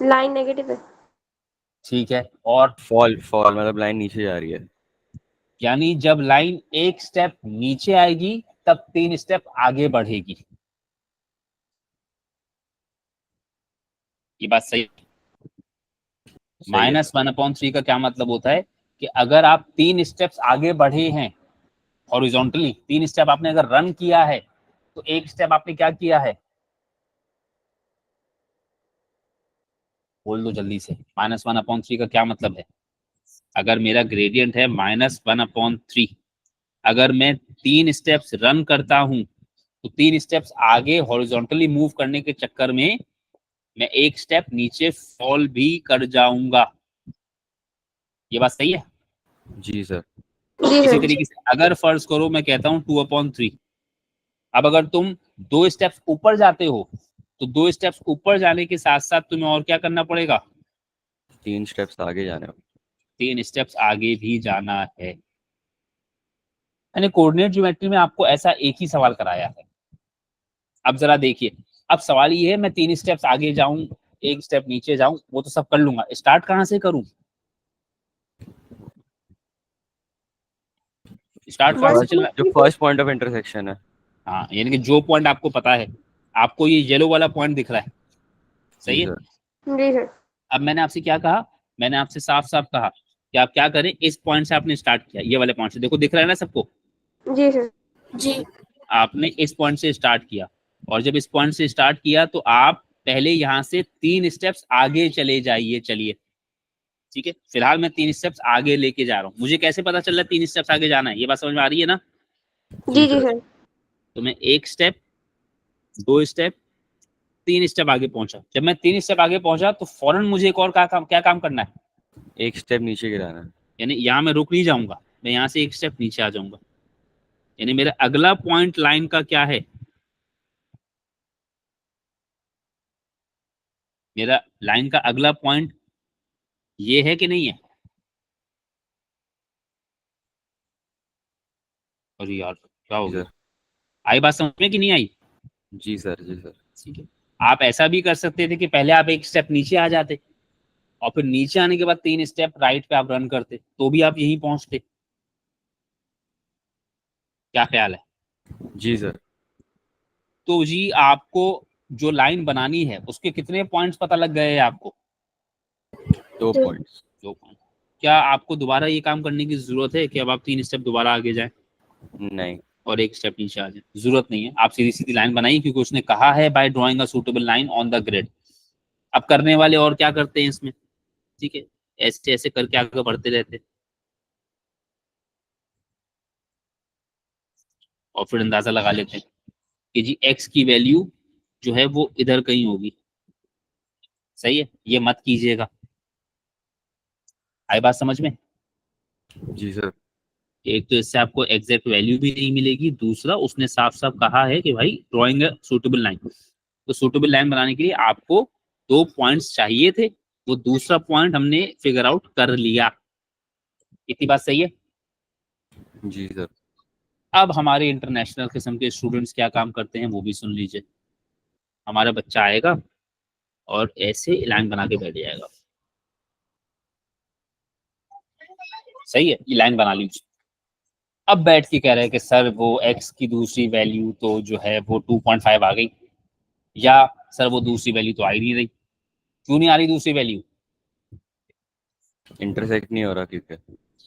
लाइन नेगेटिव है ठीक है। और फॉल फॉल मतलब लाइन नीचे जा रही है। यानी जब लाइन एक स्टेप नीचे आएगी तब 3 स्टेप आगे बढ़ेगी। ये बात सही। सही है सर। -1/3 का क्या मतलब होता है कि अगर आप 3 स्टेप्स आगे बढ़े हैं हॉरिजॉन्टली, 3 स्टेप आपने अगर रन किया है तो एक स्टेप आपने क्या किया है, बोल दो जल्दी से। -1/3 का क्या मतलब है? अगर मेरा ग्रेडियंट है -1/3, अगर मैं 3 स्टेप्स रन करता हूं तो 3 स्टेप्स आगे हॉरिजॉन्टली मूव करने के चक्कर में मैं एक स्टेप नीचे फॉल भी कर जाऊंगा। ये बात सही है। जी सर। जी इसी सर तरीके से अगर फर्ज करो मैं कहता हूं 2/3, अब अगर तुम 2 स्टेप्स ऊपर जाते हो तो 2 स्टेप्स ऊपर जाने के साथ साथ तुम्हें और क्या करना पड़ेगा, 3 स्टेप्स आगे जाने हैं। 3 स्टेप्स आगे भी जाना है। मैंने कोऑर्डिनेट ज्योमेट्री में आपको ऐसा एक ही सवाल कराया है। अब जरा देखिए, अब सवाल ये है मैं 3 स्टेप्स आगे जाऊं, एक स्टेप नीचे जाऊं, वो तो सब कर लूंगा, स्टार्ट कहां से करूं, स्टार्ट कहां से चलना। जो फर्स्ट पॉइंट ऑफ इंटरसेक्शन है। हाँ यानी कि जो पॉइंट आपको पता है, आपको ये येलो वाला पॉइंट दिख रहा है। जी सही है। सर। जी सर अब मैंने आपसे क्या कहा, मैंने आपसे साफ साफ कहा कि आप क्या करें, इस पॉइंट से आपने स्टार्ट किया, ये वाले पॉइंट से, देखो दिख रहा है ना सबको। जी सर आपने इस पॉइंट से स्टार्ट किया और जब इस पॉइंट से स्टार्ट किया तो आप पहले यहां से 3 स्टेप्स आगे चले जाइए। चलिए ठीक है, फिलहाल मैं 3 स्टेप्स आगे लेके जा रहा हूँ। मुझे कैसे पता चल रहा है 3 स्टेप्स आगे जाना है, ये बात समझ में आ रही है ना? जी जी सर। तो मैं 1 स्टेप, 2 स्टेप, 3 स्टेप आगे पहुंचा। जब मैं 3 स्टेप आगे पहुंचा तो फौरन मुझे एक और क्या काम करना है, एक स्टेप नीचे गिराना है। यानी यहाँ मैं रुक नहीं जाऊंगा, मैं यहाँ से 1 स्टेप नीचे आ जाऊंगा। यानी मेरा अगला पॉइंट लाइन का क्या है, मेरा लाइन का अगला पॉइंट ये है कि नहीं है? अरे यार क्या हो जी गया, सर। आई बात समझ में कि नहीं आई? जी सर, जी सर। ठीक है, आप ऐसा भी कर सकते थे कि पहले आप 1 स्टेप नीचे आ जाते और फिर नीचे आने के बाद 3 स्टेप राइट पे आप रन करते, तो भी आप यहीं पहुंचते। क्या ख्याल है? जी सर। तो जी आपको जो लाइन बनानी है उसके कितने पॉइंट्स पता लग गए हैं आपको? 2 तो पॉइंट्स। 2 पॉइंट। क्या आपको दोबारा ये काम करने की जरूरत है कि अब आप 3 स्टेप दोबारा आगे जाएं नहीं। और 1 स्टेप नीचे आ जाए? जरूरत नहीं है, आप सीधी सीधी लाइन बनाइए, क्योंकि उसने कहा है by drawing a suitable line on the grid. अब करने वाले और क्या करते हैं इसमें, ठीक है, ऐसे ऐसे करके आगे बढ़ते रहते हैं और फिर अंदाजा लगा लेते हैं कि जी एक्स की वैल्यू जो है वो इधर कहीं होगी। सही है, ये मत कीजिएगा। आई बात समझ में? जी सर। एक तो इससे आपको एग्जैक्ट वैल्यू भी नहीं मिलेगी, दूसरा उसने साफ साफ कहा है कि भाई ड्राइंग सूटेबल लाइन। तो सूटेबल लाइन बनाने के लिए आपको 2 पॉइंट्स चाहिए थे, वो दूसरा पॉइंट हमने फिगर आउट कर लिया। इतनी बात सही है? जी सर। अब हमारे इंटरनेशनल किस्म के स्टूडेंट्स क्या काम करते हैं वो भी सुन लीजिए। हमारा बच्चा आएगा और ऐसे लाइन बना के बैठ जाएगा। सही है, ये लाइन बना लीजिए। अब बैठ के कह रहे हैं कि सर वो एक्स की दूसरी वैल्यू तो जो है वो 2.5 आ गई, या सर वो दूसरी वैल्यू तो आ ही नहीं रही। क्यों नहीं आ रही दूसरी वैल्यू? इंटरसेक्ट नहीं हो रहा क्योंकि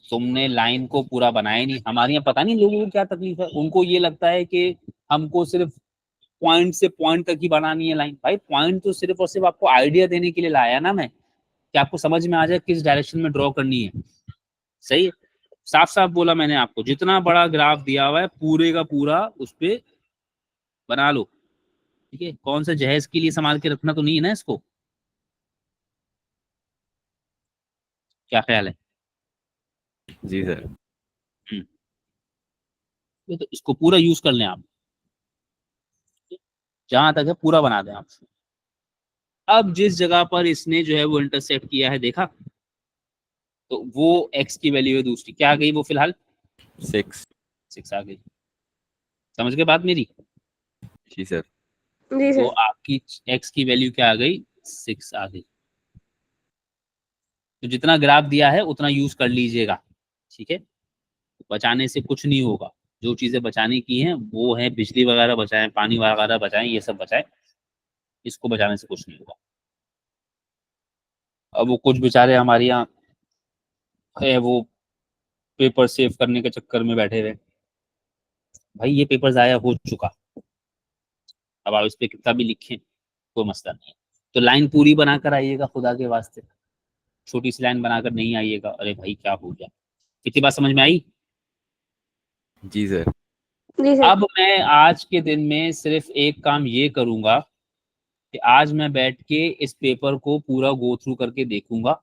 तुमने लाइन को पूरा बनाया नहीं। हमारे यहाँ पता नहीं लोगों को क्या तकलीफ है, उनको ये लगता है कि हमको सिर्फ पॉइंट से पॉइंट तक ही बनानी है लाइन। भाई पॉइंट तो सिर्फ और सिर्फ आपको आइडिया देने के लिए लाया ना मैं, कि आपको समझ में आ जाए किस डायरेक्शन में ड्रॉ करनी है। सही है, साफ साफ बोला मैंने आपको, जितना बड़ा ग्राफ दिया हुआ है पूरे का पूरा उस पे बना लो। ठीक है, कौन सा जहेज के लिए संभाल के रखना तो नहीं है ना इसको? क्या ख्याल है? जी सर। ये तो इसको पूरा यूज कर लें आप, जहां तक है पूरा बना दें आप। अब जिस जगह पर इसने जो है वो इंटरसेक्ट किया है देखा, तो वो एक्स की वैल्यू है दूसरी, क्या आ गई वो फिलहाल? 6। 6 आ गई। समझ गए बात मेरी? जी सर। जी तो सर। आपकी एक्स की वैल्यू क्या आ गई? 6 आ गई। तो जितना ग्राफ दिया है उतना यूज कर लीजिएगा। ठीक है, बचाने से कुछ नहीं होगा। जो चीजें बचाने की हैं वो है बिजली वगैरह बचाएं, पानी वगैरह बचाएं, ये सब बचाएं। इसको बचाने से कुछ नहीं होगा। अब वो कुछ बेचारे हमारे यहाँ है वो पेपर सेव करने के चक्कर में बैठे हुए। भाई ये पेपर जाया हो चुका, अब आप इस पे कितना भी लिखें कोई मसला नहीं है। तो लाइन पूरी बनाकर आइएगा खुदा के वास्ते, छोटी सी लाइन बनाकर नहीं आइएगा। अरे भाई क्या हो गया, कितनी बात समझ में आई? जी सर। जी सर। अब मैं आज के दिन में सिर्फ एक काम ये करूंगा कि आज मैं बैठ के इस पेपर को पूरा गो थ्रू करके देखूंगा